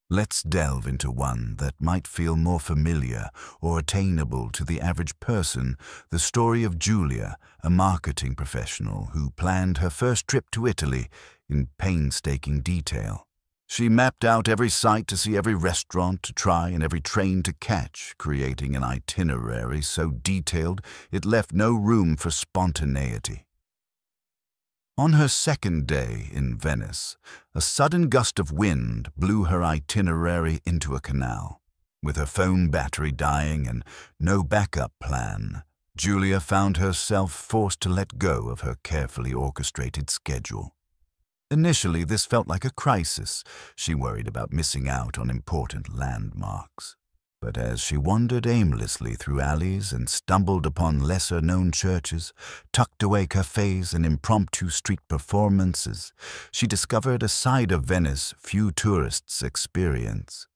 S1: Let's delve into one that might feel more familiar or attainable to the average person, the story of Julia, a marketing professional who planned her first trip to Italy in painstaking detail. She mapped out every site to see, every restaurant to try, and every train to catch, creating an itinerary so detailed it left no room for spontaneity. On her second day in Venice, a sudden gust of wind blew her itinerary into a canal. With her phone battery dying and no backup plan, Julia found herself forced to let go of her carefully orchestrated schedule. Initially, this felt like a crisis. She worried about missing out on important landmarks. But as she wandered aimlessly through alleys and stumbled upon lesser-known churches, tucked-away cafes and impromptu street performances, she discovered a side of Venice few tourists experience.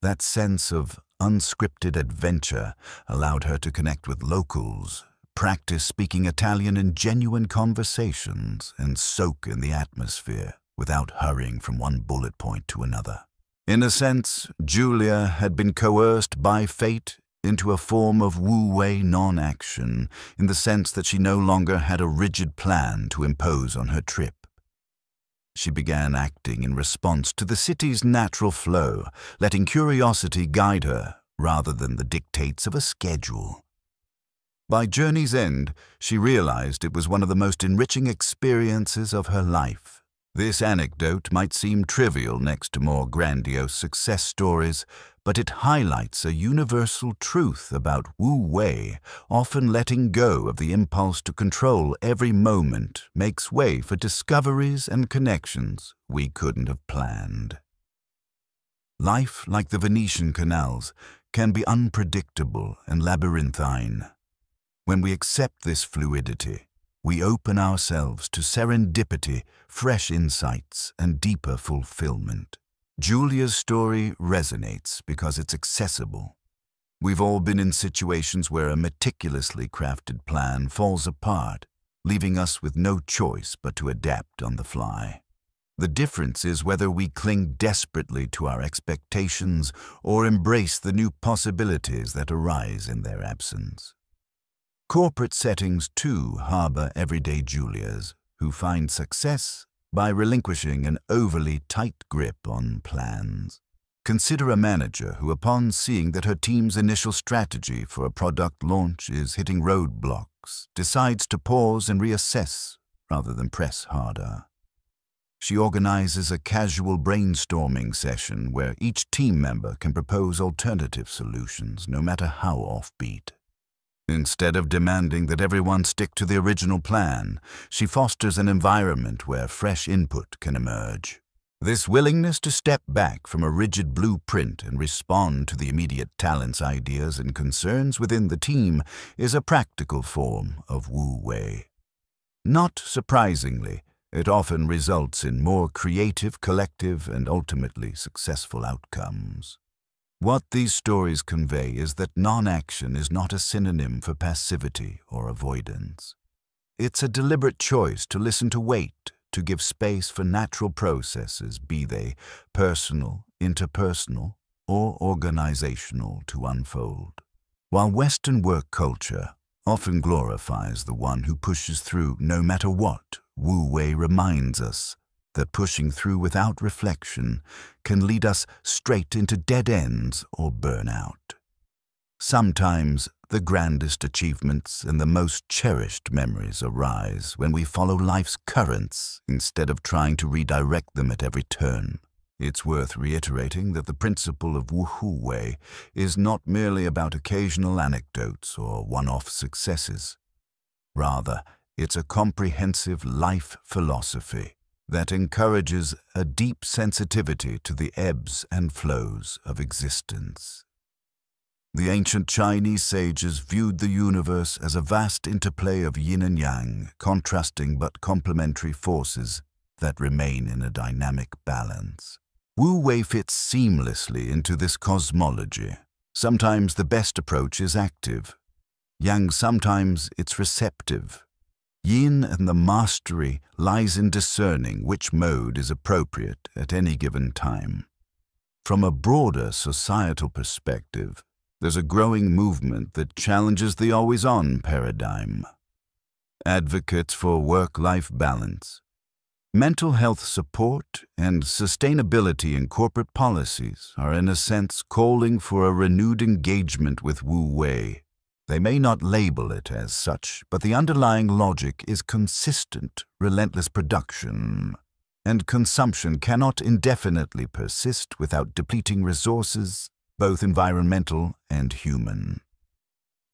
S1: That sense of unscripted adventure allowed her to connect with locals, practice speaking Italian in genuine conversations, and soak in the atmosphere without hurrying from one bullet point to another. In a sense, Julia had been coerced by fate into a form of wu-wei non-action, in the sense that she no longer had a rigid plan to impose on her trip. She began acting in response to the city's natural flow, letting curiosity guide her rather than the dictates of a schedule. By journey's end, she realized it was one of the most enriching experiences of her life. This anecdote might seem trivial next to more grandiose success stories, but it highlights a universal truth about wu-wei. Often letting go of the impulse to control every moment makes way for discoveries and connections we couldn't have planned. Life, like the Venetian canals, can be unpredictable and labyrinthine. When we accept this fluidity, we open ourselves to serendipity, fresh insights, and deeper fulfillment. Julia's story resonates because it's accessible. We've all been in situations where a meticulously crafted plan falls apart, leaving us with no choice but to adapt on the fly. The difference is whether we cling desperately to our expectations or embrace the new possibilities that arise in their absence. Corporate settings, too, harbor everyday Julias who find success by relinquishing an overly tight grip on plans. Consider a manager who, upon seeing that her team's initial strategy for a product launch is hitting roadblocks, decides to pause and reassess rather than press harder. She organizes a casual brainstorming session where each team member can propose alternative solutions, no matter how offbeat. Instead of demanding that everyone stick to the original plan, she fosters an environment where fresh input can emerge. This willingness to step back from a rigid blueprint and respond to the immediate talents, ideas, and concerns within the team is a practical form of wu-wei. Not surprisingly, it often results in more creative, collective, and ultimately successful outcomes. What these stories convey is that non-action is not a synonym for passivity or avoidance. It's a deliberate choice to listen, to wait, to give space for natural processes, be they personal, interpersonal, or organizational, to unfold. While Western work culture often glorifies the one who pushes through no matter what, wu-wei reminds us that pushing through without reflection can lead us straight into dead ends or burnout. Sometimes the grandest achievements and the most cherished memories arise when we follow life's currents instead of trying to redirect them at every turn. It's worth reiterating that the principle of wu-wei is not merely about occasional anecdotes or one-off successes. Rather, it's a comprehensive life philosophy that encourages a deep sensitivity to the ebbs and flows of existence. The ancient Chinese sages viewed the universe as a vast interplay of yin and yang, contrasting but complementary forces that remain in a dynamic balance. Wu-wei fits seamlessly into this cosmology. Sometimes the best approach is active. Yang, sometimes it's receptive. Yin and the mastery lies in discerning which mode is appropriate at any given time. From a broader societal perspective, there's a growing movement that challenges the always-on paradigm. Advocates for work-life balance, mental health support, and sustainability in corporate policies are in a sense calling for a renewed engagement with Wu Wei. They may not label it as such, but the underlying logic is consistent, relentless production, and consumption cannot indefinitely persist without depleting resources, both environmental and human.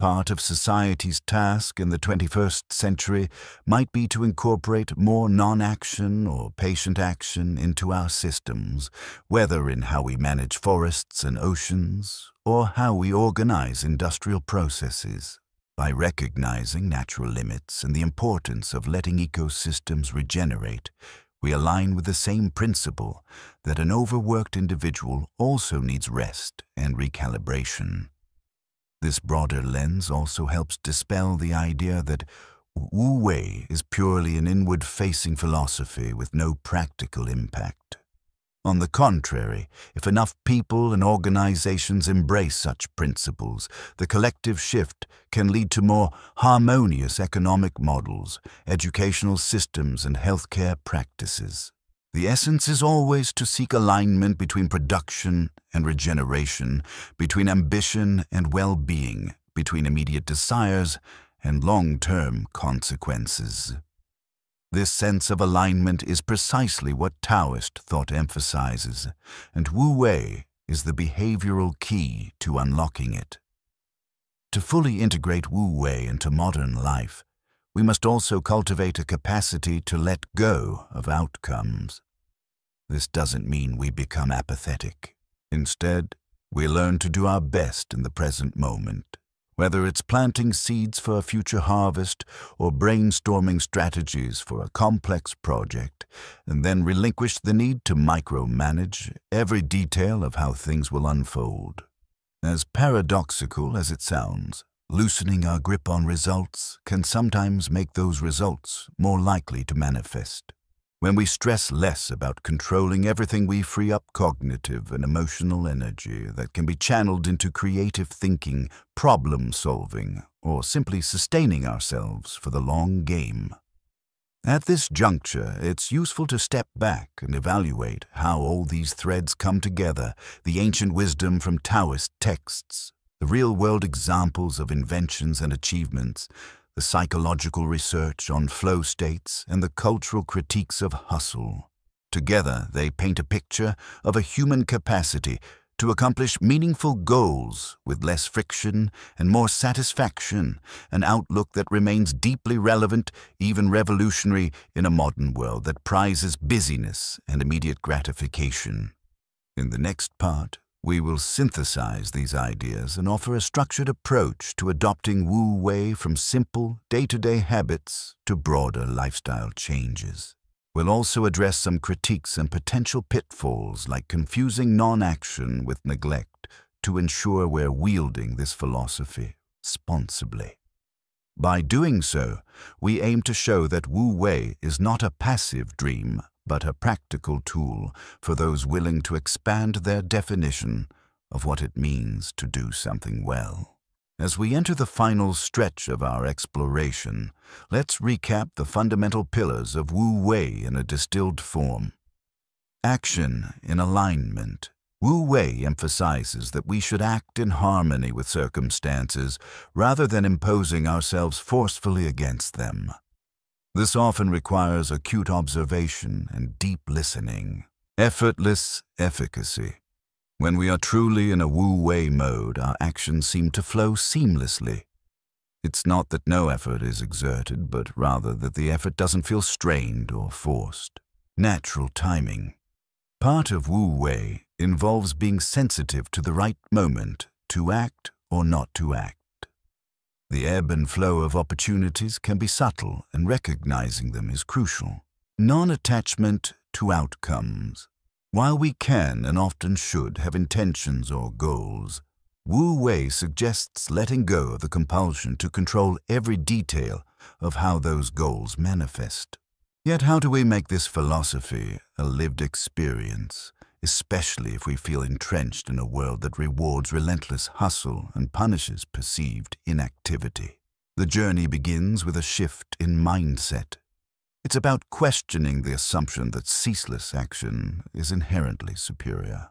S1: Part of society's task in the 21st century might be to incorporate more non-action or patient action into our systems, whether in how we manage forests and oceans, or how we organize industrial processes. By recognizing natural limits and the importance of letting ecosystems regenerate, we align with the same principle that an overworked individual also needs rest and recalibration. This broader lens also helps dispel the idea that Wu Wei is purely an inward-facing philosophy with no practical impact. On the contrary, if enough people and organizations embrace such principles, the collective shift can lead to more harmonious economic models, educational systems, and healthcare practices. The essence is always to seek alignment between production and regeneration, between ambition and well-being, between immediate desires and long-term consequences. This sense of alignment is precisely what Taoist thought emphasizes, and Wu Wei is the behavioral key to unlocking it. To fully integrate Wu Wei into modern life, we must also cultivate a capacity to let go of outcomes. This doesn't mean we become apathetic. Instead, we learn to do our best in the present moment, whether it's planting seeds for a future harvest or brainstorming strategies for a complex project, and then relinquish the need to micromanage every detail of how things will unfold. As paradoxical as it sounds, loosening our grip on results can sometimes make those results more likely to manifest. When we stress less about controlling everything, we free up cognitive and emotional energy that can be channeled into creative thinking, problem-solving, or simply sustaining ourselves for the long game. At this juncture, it's useful to step back and evaluate how all these threads come together, the ancient wisdom from Taoist texts, the real-world examples of inventions and achievements, the psychological research on flow states, and the cultural critiques of hustle. Together, they paint a picture of a human capacity to accomplish meaningful goals with less friction and more satisfaction, an outlook that remains deeply relevant, even revolutionary, in a modern world that prizes busyness and immediate gratification. In the next part, we will synthesize these ideas and offer a structured approach to adopting Wu Wei from simple, day-to-day habits to broader lifestyle changes. We'll also address some critiques and potential pitfalls like confusing non-action with neglect to ensure we're wielding this philosophy responsibly. By doing so, we aim to show that Wu Wei is not a passive dream, but a practical tool for those willing to expand their definition of what it means to do something well. As we enter the final stretch of our exploration, let's recap the fundamental pillars of Wu Wei in a distilled form. Action in alignment. Wu Wei emphasizes that we should act in harmony with circumstances rather than imposing ourselves forcefully against them. This often requires acute observation and deep listening. Effortless efficacy. When we are truly in a Wu Wei mode, our actions seem to flow seamlessly. It's not that no effort is exerted, but rather that the effort doesn't feel strained or forced. Natural timing. Part of Wu Wei involves being sensitive to the right moment to act or not to act. The ebb and flow of opportunities can be subtle, and recognizing them is crucial. Non-attachment to outcomes. While we can and often should have intentions or goals, Wu Wei suggests letting go of the compulsion to control every detail of how those goals manifest. Yet how do we make this philosophy a lived experience? especially if we feel entrenched in a world that rewards relentless hustle and punishes perceived inactivity. The journey begins with a shift in mindset. It's about questioning the assumption that ceaseless action is inherently superior.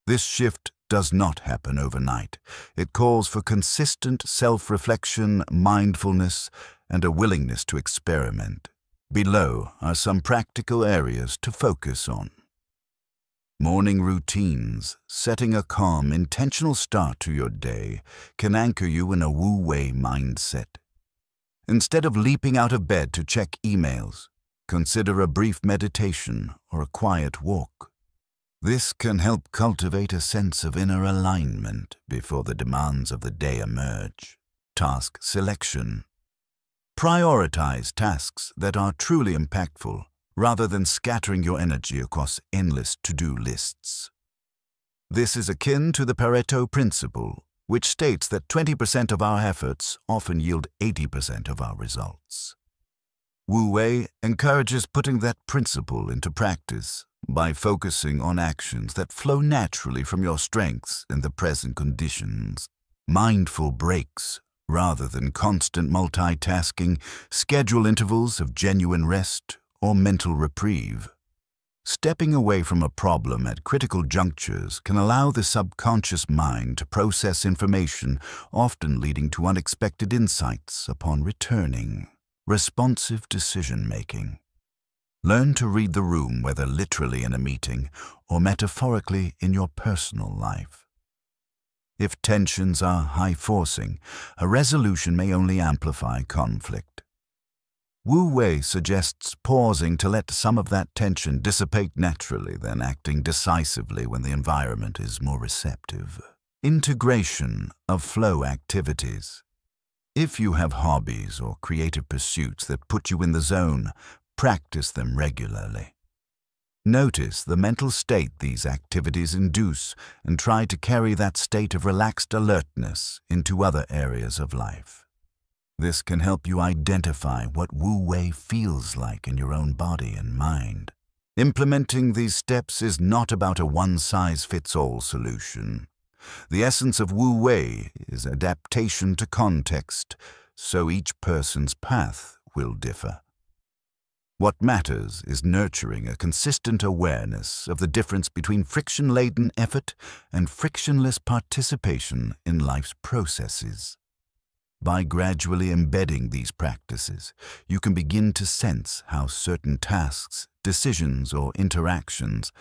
S1: This shift does not happen overnight. It calls for consistent self-reflection, mindfulness, and a willingness to experiment. Below are some practical areas to focus on. Morning routines, setting a calm, intentional start to your day, can anchor you in a wu-wei mindset. Instead of leaping out of bed to check emails, consider a brief meditation or a quiet walk. This can help cultivate a sense of inner alignment before the demands of the day emerge. Task selection. Prioritize tasks that are truly impactful rather than scattering your energy across endless to-do lists. This is akin to the Pareto principle, which states that 20% of our efforts often yield 80% of our results. Wu-wei encourages putting that principle into practice by focusing on actions that flow naturally from your strengths and the present conditions. Mindful breaks, rather than constant multitasking, schedule intervals of genuine rest or mental reprieve. Stepping away from a problem at critical junctures can allow the subconscious mind to process information, often leading to unexpected insights upon returning. Responsive decision-making. Learn to read the room, whether literally in a meeting or metaphorically in your personal life. If tensions are high-forcing, a resolution may only amplify conflict. Wu-wei suggests pausing to let some of that tension dissipate naturally, then acting decisively when the environment is more receptive. Integration of flow activities. If you have hobbies or creative pursuits that put you in the zone, practice them regularly. Notice the mental state these activities induce and try to carry that state of relaxed alertness into other areas of life. This can help you identify what wu-wei feels like in your own body and mind. Implementing these steps is not about a one-size-fits-all solution. The essence of wu-wei is adaptation to context, so each person's path will differ. What matters is nurturing a consistent awareness of the difference between friction-laden effort and frictionless participation in life's processes. By gradually embedding these practices, you can begin to sense how certain tasks, decisions, or interactions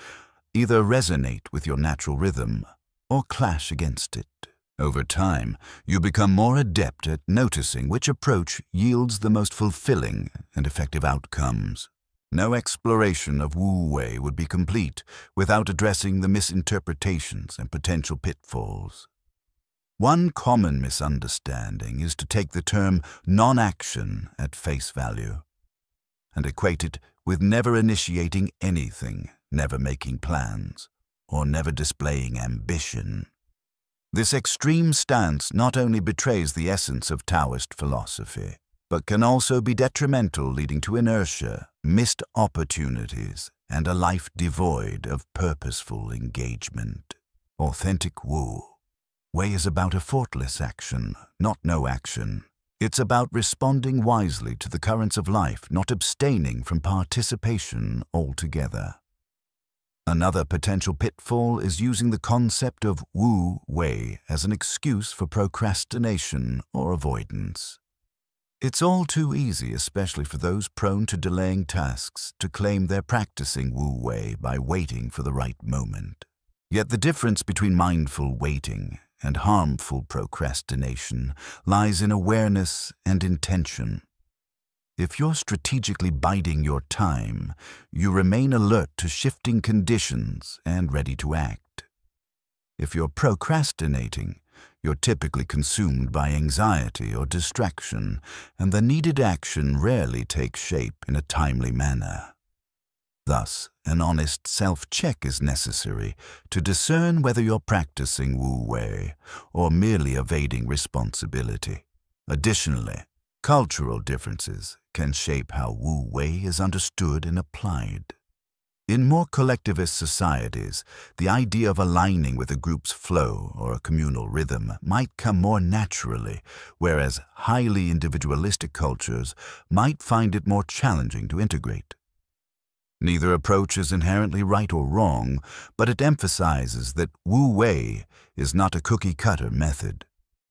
S1: either resonate with your natural rhythm or clash against it. Over time, you become more adept at noticing which approach yields the most fulfilling and effective outcomes. No exploration of wu-wei would be complete without addressing the misinterpretations and potential pitfalls. One common misunderstanding is to take the term non-action at face value and equate it with never initiating anything, never making plans, or never displaying ambition. This extreme stance not only betrays the essence of Taoist philosophy, but can also be detrimental, leading to inertia, missed opportunities, and a life devoid of purposeful engagement. Authentic Wu-wei is about effortless action, not no action. It's about responding wisely to the currents of life, not abstaining from participation altogether. Another potential pitfall is using the concept of wu-wei as an excuse for procrastination or avoidance. It's all too easy, especially for those prone to delaying tasks, to claim they're practicing wu-wei by waiting for the right moment. Yet the difference between mindful waiting and harmful procrastination lies in awareness and intention. If you're strategically biding your time, you remain alert to shifting conditions and ready to act. If you're procrastinating, you're typically consumed by anxiety or distraction, and the needed action rarely takes shape in a timely manner. Thus, an honest self-check is necessary to discern whether you're practicing wu-wei or merely evading responsibility. Additionally, cultural differences can shape how wu-wei is understood and applied. In more collectivist societies, the idea of aligning with a group's flow or a communal rhythm might come more naturally, whereas highly individualistic cultures might find it more challenging to integrate. Neither approach is inherently right or wrong, but it emphasizes that Wu Wei is not a cookie-cutter method.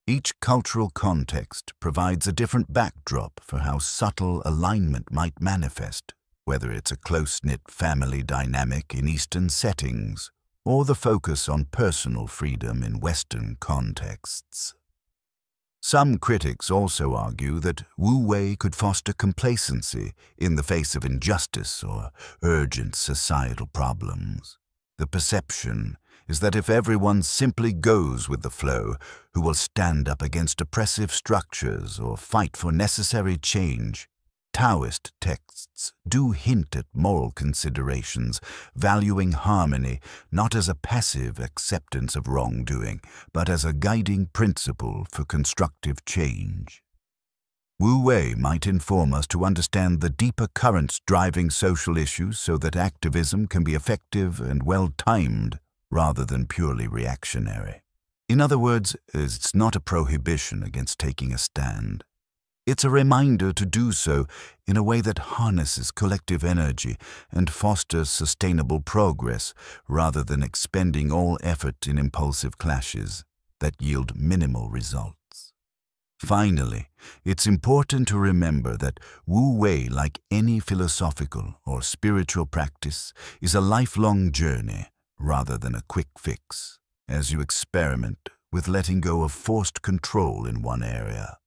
S1: Each cultural context provides a different backdrop for how subtle alignment might manifest, whether it's a close-knit family dynamic in Eastern settings or the focus on personal freedom in Western contexts. Some critics also argue that Wu Wei could foster complacency in the face of injustice or urgent societal problems. The perception is that if everyone simply goes with the flow, who will stand up against oppressive structures or fight for necessary change? Taoist texts do hint at moral considerations, valuing harmony not as a passive acceptance of wrongdoing, but as a guiding principle for constructive change. Wu Wei might inform us to understand the deeper currents driving social issues so that activism can be effective and well-timed rather than purely reactionary. In other words, it's not a prohibition against taking a stand. It's a reminder to do so in a way that harnesses collective energy and fosters sustainable progress rather than expending all effort in impulsive clashes that yield minimal results. Finally, it's important to remember that Wu Wei, like any philosophical or spiritual practice, is a lifelong journey rather than a quick fix, as you experiment with letting go of forced control in one area.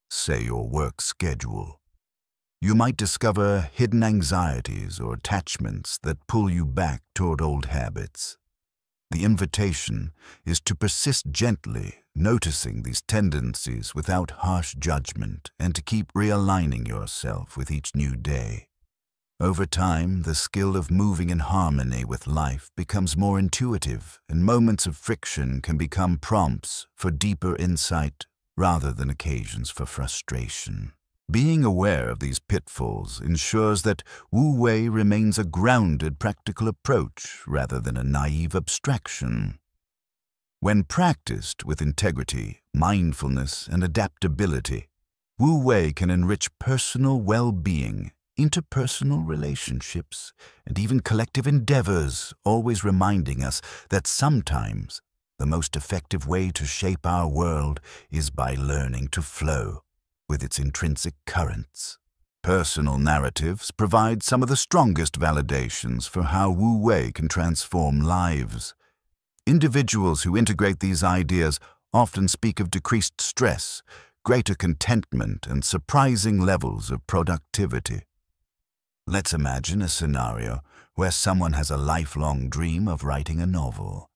S1: Say your work schedule. You might discover hidden anxieties or attachments that pull you back toward old habits. The invitation is to persist gently, noticing these tendencies without harsh judgment, and to keep realigning yourself with each new day. Over time, the skill of moving in harmony with life becomes more intuitive, and moments of friction can become prompts for deeper insight rather than occasions for frustration. Being aware of these pitfalls ensures that Wu Wei remains a grounded, practical approach rather than a naive abstraction. When practiced with integrity, mindfulness, and adaptability, Wu Wei can enrich personal well-being, interpersonal relationships, and even collective endeavors, always reminding us that sometimes the most effective way to shape our world is by learning to flow with its intrinsic currents. Personal narratives provide some of the strongest validations for how Wu Wei can transform lives. Individuals who integrate these ideas often speak of decreased stress, greater contentment, and surprising levels of productivity. Let's imagine a scenario where someone has a lifelong dream of writing a novel.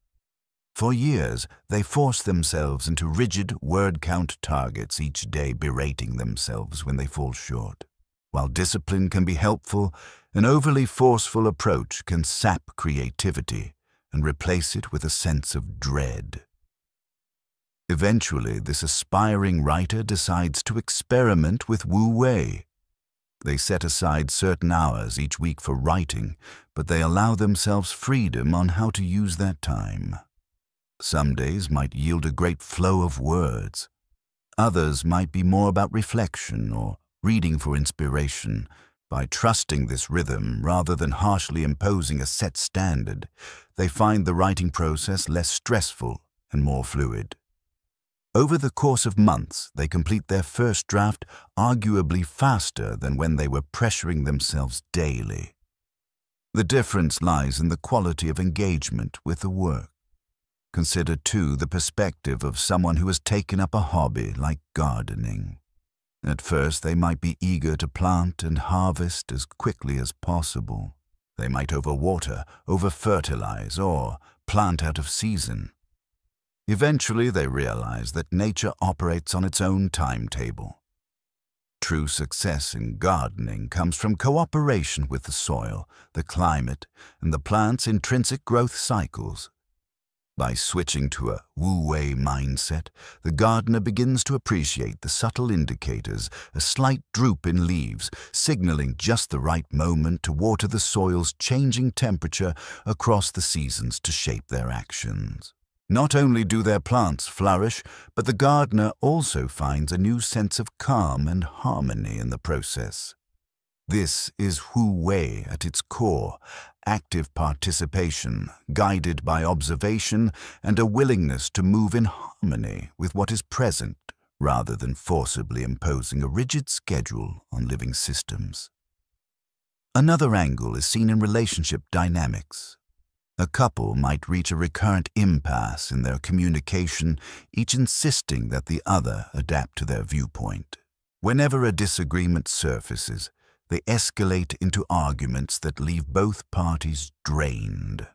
S1: For years, they force themselves into rigid word-count targets, each day berating themselves when they fall short. While discipline can be helpful, an overly forceful approach can sap creativity and replace it with a sense of dread. Eventually, this aspiring writer decides to experiment with Wu Wei. They set aside certain hours each week for writing, but they allow themselves freedom on how to use that time. Some days might yield a great flow of words. Others might be more about reflection or reading for inspiration. By trusting this rhythm rather than harshly imposing a set standard, they find the writing process less stressful and more fluid. Over the course of months, they complete their first draft arguably faster than when they were pressuring themselves daily. The difference lies in the quality of engagement with the work. Consider, too, the perspective of someone who has taken up a hobby like gardening. At first, they might be eager to plant and harvest as quickly as possible. They might overwater, over-fertilize, or plant out of season. Eventually, they realize that nature operates on its own timetable. True success in gardening comes from cooperation with the soil, the climate, and the plant's intrinsic growth cycles. By switching to a wu-wei mindset, the gardener begins to appreciate the subtle indicators, a slight droop in leaves, signaling just the right moment to water the soil's changing temperature across the seasons to shape their actions. Not only do their plants flourish, but the gardener also finds a new sense of calm and harmony in the process. This is Wu Wei at its core, active participation, guided by observation and a willingness to move in harmony with what is present, rather than forcibly imposing a rigid schedule on living systems. Another angle is seen in relationship dynamics. A couple might reach a recurrent impasse in their communication, each insisting that the other adapt to their viewpoint. Whenever a disagreement surfaces, they escalate into arguments that leave both parties drained.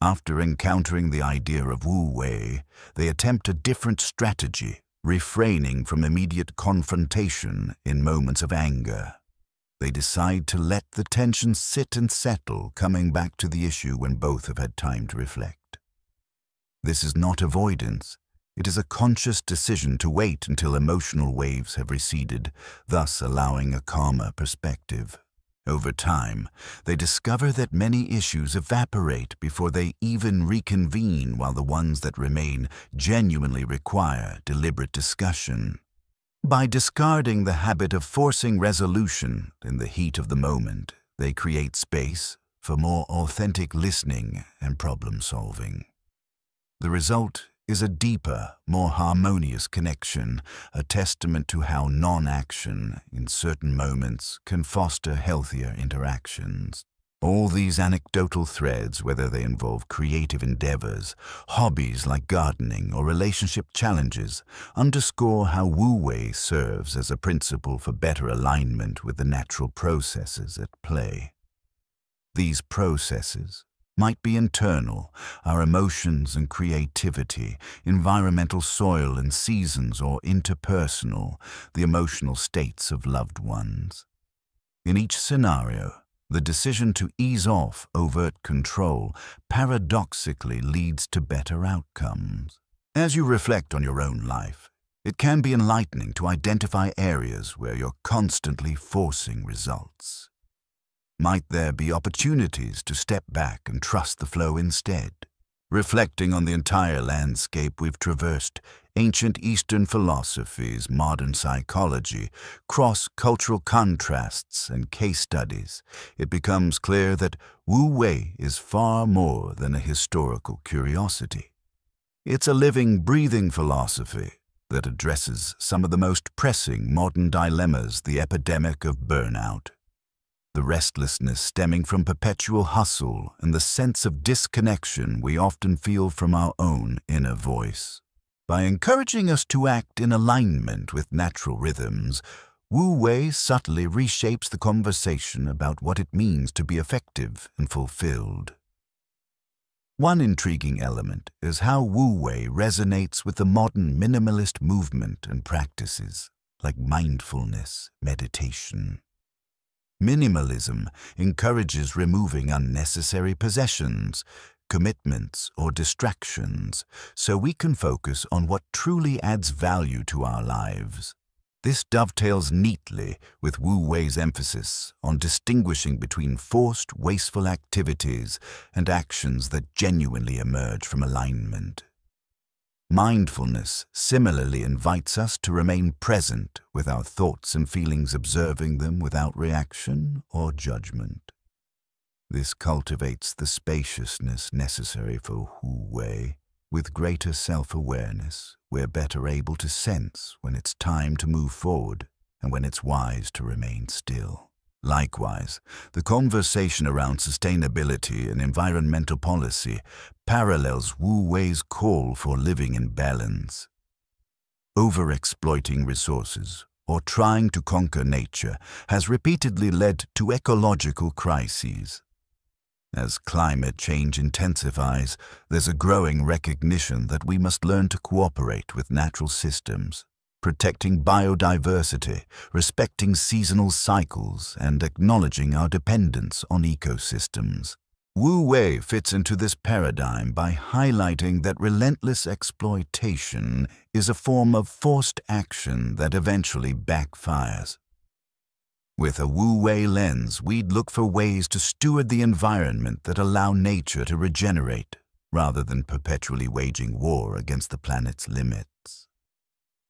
S1: After encountering the idea of Wu Wei, they attempt a different strategy, refraining from immediate confrontation in moments of anger. They decide to let the tension sit and settle, coming back to the issue when both have had time to reflect. This is not avoidance. It is a conscious decision to wait until emotional waves have receded, thus allowing a calmer perspective. Over time, they discover that many issues evaporate before they even reconvene, while the ones that remain genuinely require deliberate discussion. By discarding the habit of forcing resolution in the heat of the moment, they create space for more authentic listening and problem-solving. The result is a deeper, more harmonious connection, a testament to how non-action in certain moments can foster healthier interactions. All these anecdotal threads, whether they involve creative endeavors, hobbies like gardening, or relationship challenges, underscore how Wu Wei serves as a principle for better alignment with the natural processes at play. These processes might be internal, our emotions and creativity, environmental soil and seasons, or interpersonal, the emotional states of loved ones. In each scenario, the decision to ease off overt control paradoxically leads to better outcomes. As you reflect on your own life, it can be enlightening to identify areas where you're constantly forcing results. Might there be opportunities to step back and trust the flow instead? Reflecting on the entire landscape we've traversed, ancient Eastern philosophies, modern psychology, cross-cultural contrasts, and case studies, it becomes clear that Wu Wei is far more than a historical curiosity. It's a living, breathing philosophy that addresses some of the most pressing modern dilemmas: the epidemic of burnout, the restlessness stemming from perpetual hustle, and the sense of disconnection we often feel from our own inner voice. By encouraging us to act in alignment with natural rhythms, Wu Wei subtly reshapes the conversation about what it means to be effective and fulfilled. One intriguing element is how Wu Wei resonates with the modern minimalist movement and practices, like mindfulness, meditation. Minimalism encourages removing unnecessary possessions, commitments, or distractions, so we can focus on what truly adds value to our lives. This dovetails neatly with Wu Wei's emphasis on distinguishing between forced, wasteful activities and actions that genuinely emerge from alignment. Mindfulness similarly invites us to remain present with our thoughts and feelings, observing them without reaction or judgment. This cultivates the spaciousness necessary for Wu Wei. With greater self-awareness, we're better able to sense when it's time to move forward and when it's wise to remain still. Likewise, the conversation around sustainability and environmental policy parallels Wu Wei's call for living in balance. Overexploiting resources or trying to conquer nature has repeatedly led to ecological crises. As climate change intensifies, there's a growing recognition that we must learn to cooperate with natural systems, protecting biodiversity, respecting seasonal cycles, and acknowledging our dependence on ecosystems. Wu Wei fits into this paradigm by highlighting that relentless exploitation is a form of forced action that eventually backfires. With a Wu Wei lens, we'd look for ways to steward the environment that allow nature to regenerate, rather than perpetually waging war against the planet's limits.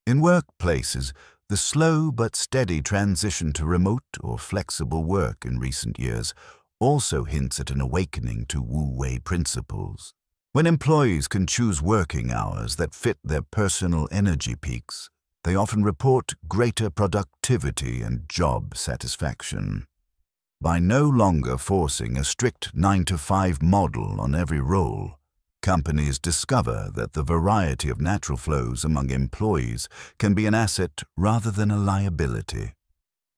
S1: In workplaces, the slow but steady transition to remote or flexible work in recent years also hints at an awakening to Wu Wei principles. When employees can choose working hours that fit their personal energy peaks, they often report greater productivity and job satisfaction. By no longer forcing a strict 9-to-5 model on every role, companies discover that the variety of natural flows among employees can be an asset rather than a liability.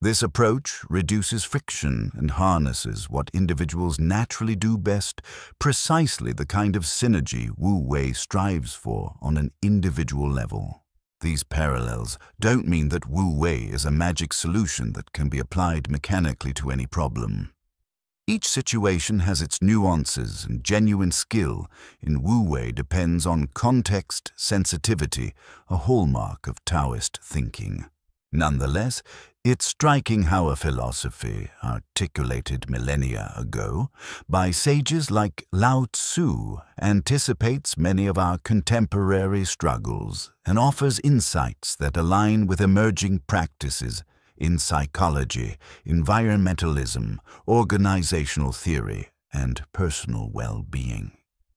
S1: This approach reduces friction and harnesses what individuals naturally do best, precisely the kind of synergy Wu Wei strives for on an individual level. These parallels don't mean that Wu Wei is a magic solution that can be applied mechanically to any problem. Each situation has its nuances, and genuine skill in Wu Wei depends on context sensitivity, a hallmark of Taoist thinking. Nonetheless, it's striking how a philosophy, articulated millennia ago by sages like Lao Tzu, anticipates many of our contemporary struggles and offers insights that align with emerging practices in psychology, environmentalism, organizational theory, and personal well-being.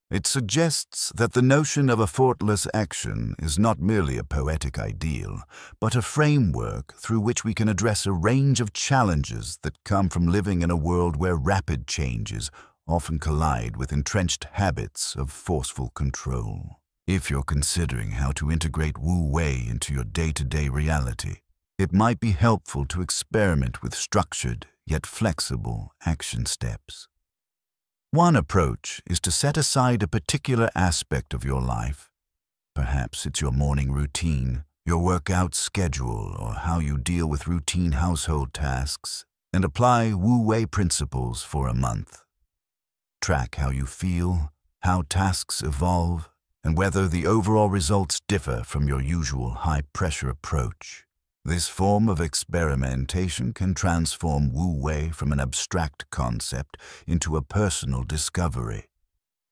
S1: It suggests that the notion of effortless action is not merely a poetic ideal, but a framework through which we can address a range of challenges that come from living in a world where rapid changes often collide with entrenched habits of forceful control. If you're considering how to integrate Wu Wei into your day-to-day reality, it might be helpful to experiment with structured yet flexible action steps. One approach is to set aside a particular aspect of your life. Perhaps it's your morning routine, your workout schedule, or how you deal with routine household tasks, and apply Wu Wei principles for a month. Track how you feel, how tasks evolve, and whether the overall results differ from your usual high-pressure approach. This form of experimentation can transform Wu Wei from an abstract concept into a personal discovery.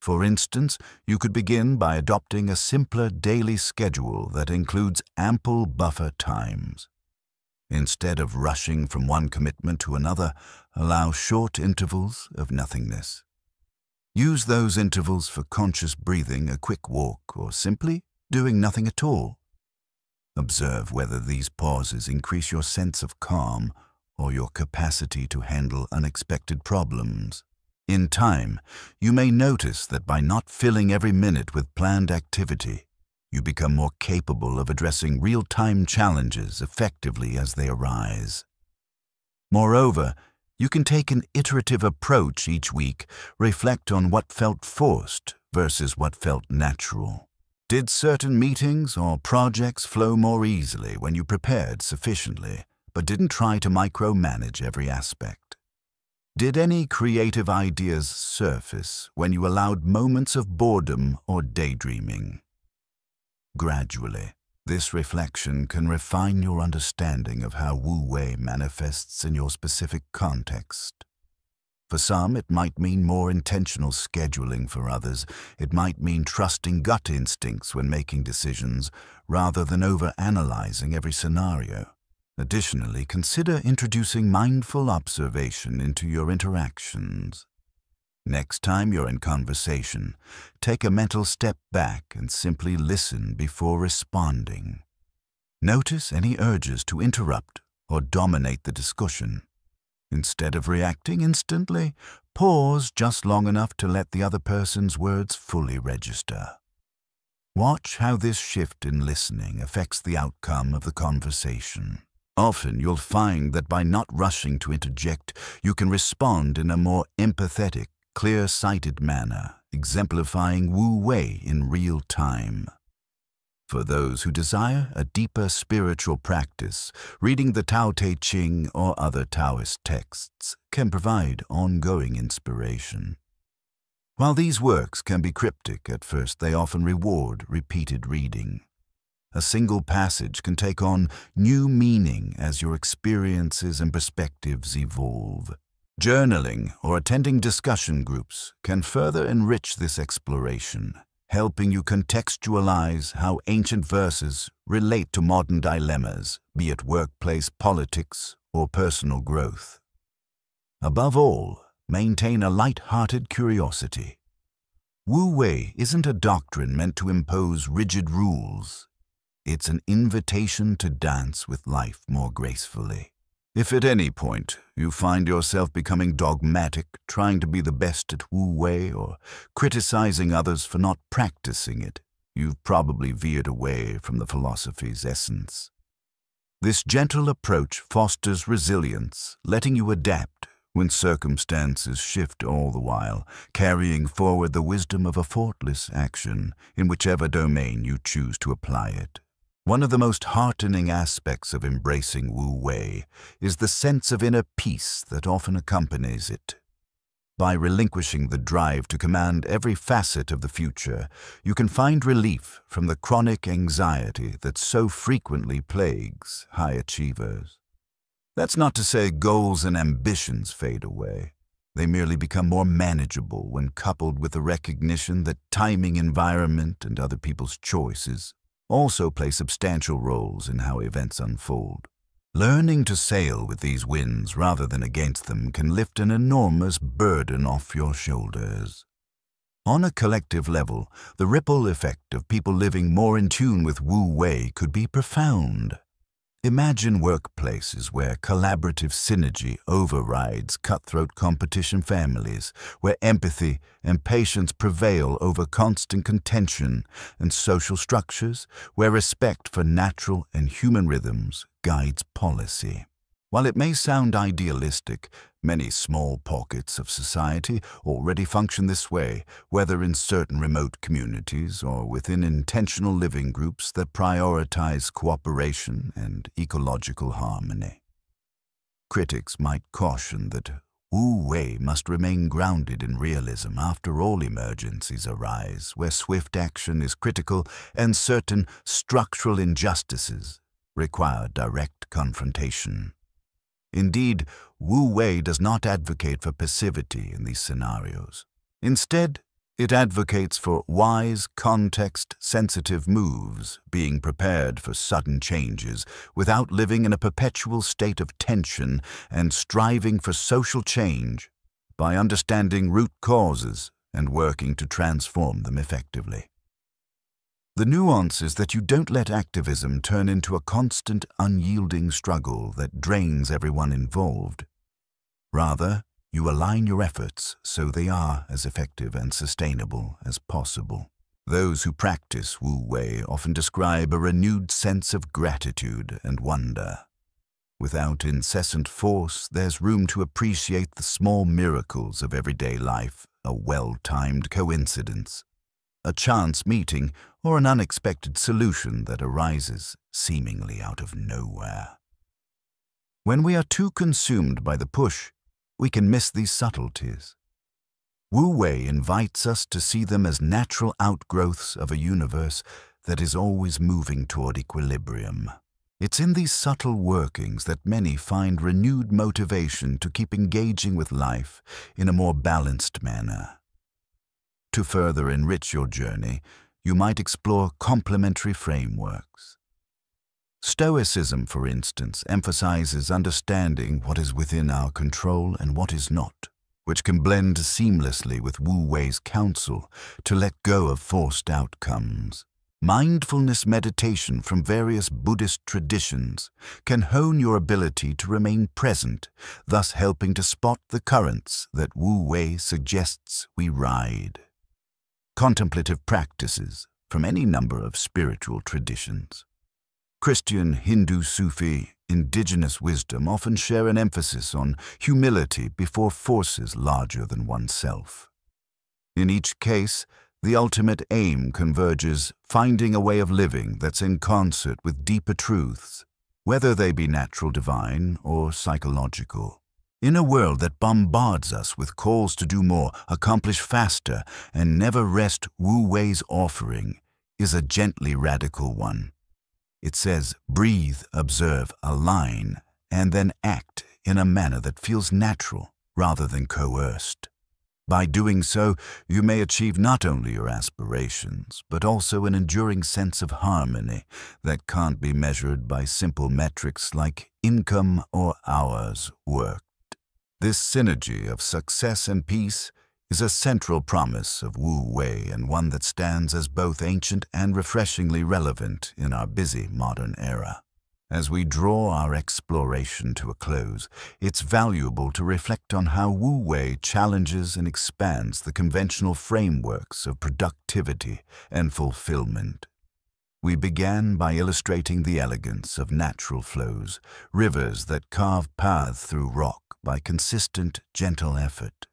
S1: For instance, you could begin by adopting a simpler daily schedule that includes ample buffer times. Instead of rushing from one commitment to another, allow short intervals of nothingness. Use those intervals for conscious breathing, a quick walk, or simply doing nothing at all. Observe whether these pauses increase your sense of calm or your capacity to handle unexpected problems. In time, you may notice that by not filling every minute with planned activity, you become more capable of addressing real-time challenges effectively as they arise. Moreover, you can take an iterative approach each week, reflect on what felt forced versus what felt natural. Did certain meetings or projects flow more easily when you prepared sufficiently, but didn't try to micromanage every aspect? Did any creative ideas surface when you allowed moments of boredom or daydreaming? Gradually, this reflection can refine your understanding of how Wu Wei manifests in your specific context. For some, it might mean more intentional scheduling. For others, it might mean trusting gut instincts when making decisions, rather than over-analyzing every scenario. Additionally, consider introducing mindful observation into your interactions. Next time you're in conversation, take a mental step back and simply listen before responding. Notice any urges to interrupt or dominate the discussion. Instead of reacting instantly, pause just long enough to let the other person's words fully register. Watch how this shift in listening affects the outcome of the conversation. Often you'll find that by not rushing to interject, you can respond in a more empathetic, clear-sighted manner, exemplifying Wu Wei in real time. For those who desire a deeper spiritual practice, reading the Tao Te Ching or other Taoist texts can provide ongoing inspiration. While these works can be cryptic at first, they often reward repeated reading. A single passage can take on new meaning as your experiences and perspectives evolve. Journaling or attending discussion groups can further enrich this exploration, helping you contextualize how ancient verses relate to modern dilemmas, be it workplace politics or personal growth. Above all, maintain a light-hearted curiosity. Wu Wei isn't a doctrine meant to impose rigid rules. It's an invitation to dance with life more gracefully. If at any point you find yourself becoming dogmatic, trying to be the best at Wu Wei, or criticizing others for not practicing it, you've probably veered away from the philosophy's essence. This gentle approach fosters resilience, letting you adapt when circumstances shift, all the while carrying forward the wisdom of a faultless action in whichever domain you choose to apply it. One of the most heartening aspects of embracing Wu Wei is the sense of inner peace that often accompanies it. By relinquishing the drive to command every facet of the future, you can find relief from the chronic anxiety that so frequently plagues high achievers. That's not to say goals and ambitions fade away. They merely become more manageable when coupled with the recognition that timing, environment, and other people's choices also play substantial roles in how events unfold. Learning to sail with these winds rather than against them can lift an enormous burden off your shoulders. On a collective level, the ripple effect of people living more in tune with Wu Wei could be profound. Imagine workplaces where collaborative synergy overrides cutthroat competition, families where empathy and patience prevail over constant contention, and social structures where respect for natural and human rhythms guides policy. While it may sound idealistic, many small pockets of society already function this way, whether in certain remote communities or within intentional living groups that prioritize cooperation and ecological harmony. Critics might caution that Wu Wei must remain grounded in realism after all emergencies arise, where swift action is critical and certain structural injustices require direct confrontation. Indeed, Wu Wei does not advocate for passivity in these scenarios. Instead, it advocates for wise, context-sensitive moves, being prepared for sudden changes without living in a perpetual state of tension, and striving for social change by understanding root causes and working to transform them effectively. The nuance is that you don't let activism turn into a constant, unyielding struggle that drains everyone involved. Rather, you align your efforts so they are as effective and sustainable as possible. Those who practice Wu Wei often describe a renewed sense of gratitude and wonder. Without incessant force, there's room to appreciate the small miracles of everyday life, a well-timed coincidence, a chance meeting, or an unexpected solution that arises seemingly out of nowhere. When we are too consumed by the push, we can miss these subtleties. Wu Wei invites us to see them as natural outgrowths of a universe that is always moving toward equilibrium. It's in these subtle workings that many find renewed motivation to keep engaging with life in a more balanced manner. To further enrich your journey, you might explore complementary frameworks. Stoicism, for instance, emphasizes understanding what is within our control and what is not, which can blend seamlessly with Wu Wei's counsel to let go of forced outcomes. Mindfulness meditation from various Buddhist traditions can hone your ability to remain present, thus helping to spot the currents that Wu Wei suggests we ride. Contemplative practices from any number of spiritual traditions. Christian, Hindu, Sufi, indigenous wisdom often share an emphasis on humility before forces larger than oneself. In each case, the ultimate aim converges, finding a way of living that's in concert with deeper truths, whether they be natural, divine, or psychological. In a world that bombards us with calls to do more, accomplish faster, and never rest, Wu Wei's offering is a gently radical one. It says, breathe, observe, align, and then act in a manner that feels natural rather than coerced. By doing so, you may achieve not only your aspirations, but also an enduring sense of harmony that can't be measured by simple metrics like income or hours worked. This synergy of success and peace is a central promise of Wu Wei, and one that stands as both ancient and refreshingly relevant in our busy modern era. As we draw our exploration to a close, it's valuable to reflect on how Wu Wei challenges and expands the conventional frameworks of productivity and fulfillment. We began by illustrating the elegance of natural flows, rivers that carve paths through rock by consistent, gentle effort,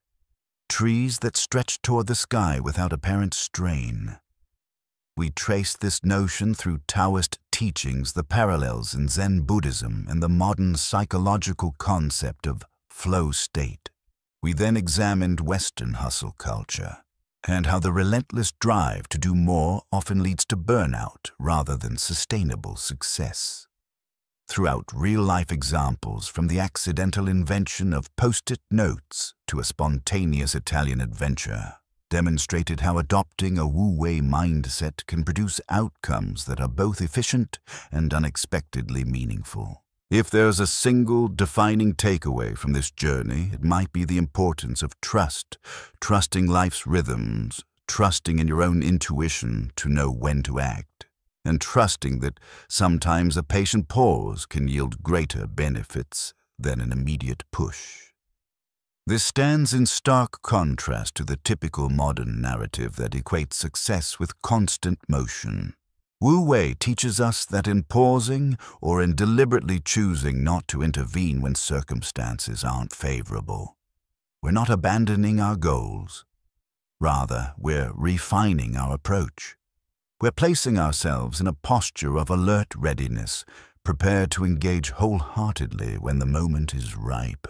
S1: trees that stretch toward the sky without apparent strain. We traced this notion through Taoist teachings, the parallels in Zen Buddhism, and the modern psychological concept of flow state. We then examined Western hustle culture and how the relentless drive to do more often leads to burnout rather than sustainable success. Throughout real-life examples, from the accidental invention of post-it notes to a spontaneous Italian adventure, demonstrated how adopting a Wu Wei mindset can produce outcomes that are both efficient and unexpectedly meaningful. If there's a single defining takeaway from this journey, it might be the importance of trust, trusting life's rhythms, trusting in your own intuition to know when to act, and trusting that sometimes a patient pause can yield greater benefits than an immediate push. This stands in stark contrast to the typical modern narrative that equates success with constant motion. Wu Wei teaches us that in pausing or in deliberately choosing not to intervene when circumstances aren't favorable, we're not abandoning our goals. Rather, we're refining our approach. We're placing ourselves in a posture of alert readiness, prepared to engage wholeheartedly when the moment is ripe.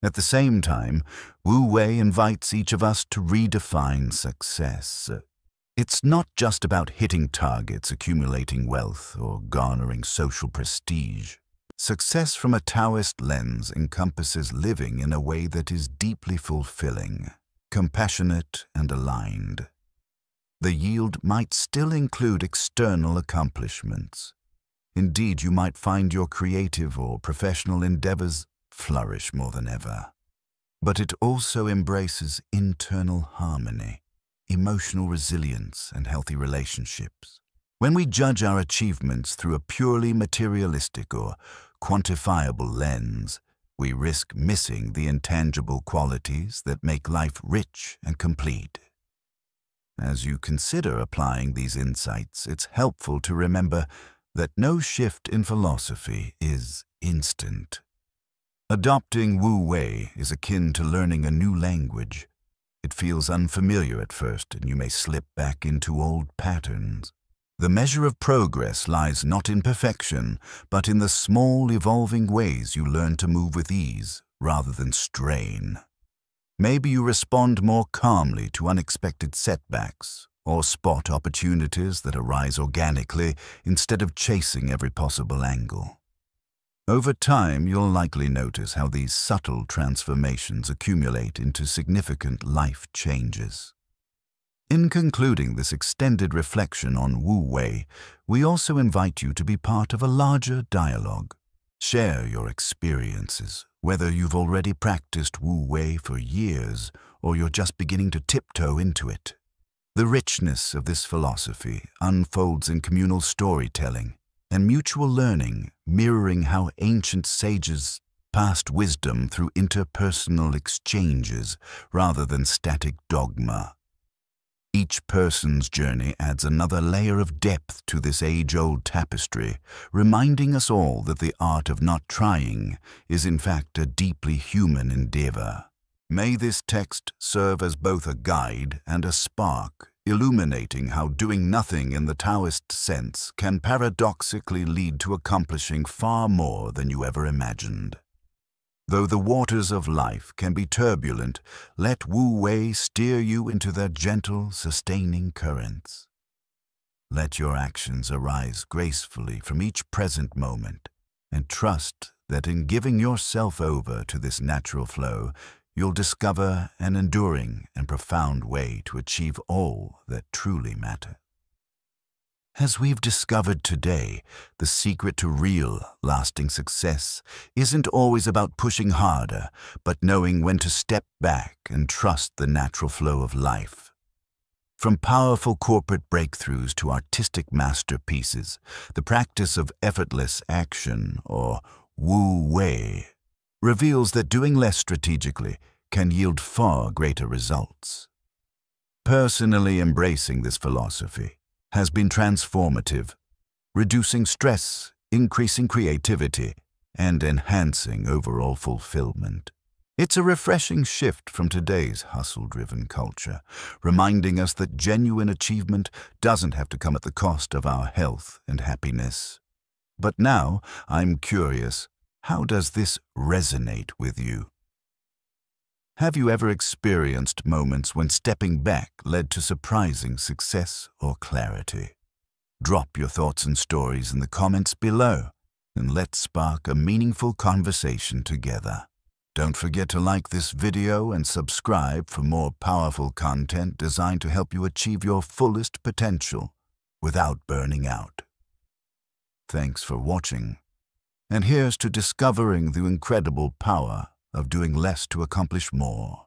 S1: At the same time, Wu Wei invites each of us to redefine success. It's not just about hitting targets, accumulating wealth, or garnering social prestige. Success from a Taoist lens encompasses living in a way that is deeply fulfilling, compassionate, and aligned. The yield might still include external accomplishments. Indeed, you might find your creative or professional endeavors flourish more than ever. But it also embraces internal harmony, emotional resilience, and healthy relationships. When we judge our achievements through a purely materialistic or quantifiable lens, we risk missing the intangible qualities that make life rich and complete. As you consider applying these insights, it's helpful to remember that no shift in philosophy is instant. Adopting Wu Wei is akin to learning a new language. It feels unfamiliar at first, and you may slip back into old patterns. The measure of progress lies not in perfection, but in the small, evolving ways you learn to move with ease rather than strain. Maybe you respond more calmly to unexpected setbacks, or spot opportunities that arise organically instead of chasing every possible angle. Over time, you'll likely notice how these subtle transformations accumulate into significant life changes. In concluding this extended reflection on Wu Wei, we also invite you to be part of a larger dialogue. Share your experiences, whether you've already practiced Wu Wei for years or you're just beginning to tiptoe into it. The richness of this philosophy unfolds in communal storytelling and mutual learning, mirroring how ancient sages passed wisdom through interpersonal exchanges rather than static dogma. Each person's journey adds another layer of depth to this age-old tapestry, reminding us all that the art of not trying is in fact a deeply human endeavor. May this text serve as both a guide and a spark, illuminating how doing nothing in the Taoist sense can paradoxically lead to accomplishing far more than you ever imagined. Though the waters of life can be turbulent, let Wu Wei steer you into their gentle, sustaining currents. Let your actions arise gracefully from each present moment, and trust that in giving yourself over to this natural flow, you'll discover an enduring and profound way to achieve all that truly matters. As we've discovered today, the secret to real, lasting success isn't always about pushing harder, but knowing when to step back and trust the natural flow of life. From powerful corporate breakthroughs to artistic masterpieces, the practice of effortless action, or Wu Wei, reveals that doing less strategically can yield far greater results. Personally embracing this philosophy has been transformative, reducing stress, increasing creativity, and enhancing overall fulfillment. It's a refreshing shift from today's hustle-driven culture, reminding us that genuine achievement doesn't have to come at the cost of our health and happiness. But now, I'm curious, how does this resonate with you? Have you ever experienced moments when stepping back led to surprising success or clarity? Drop your thoughts and stories in the comments below, and let's spark a meaningful conversation together. Don't forget to like this video and subscribe for more powerful content designed to help you achieve your fullest potential without burning out. Thanks for watching, and here's to discovering the incredible power of doing less to accomplish more.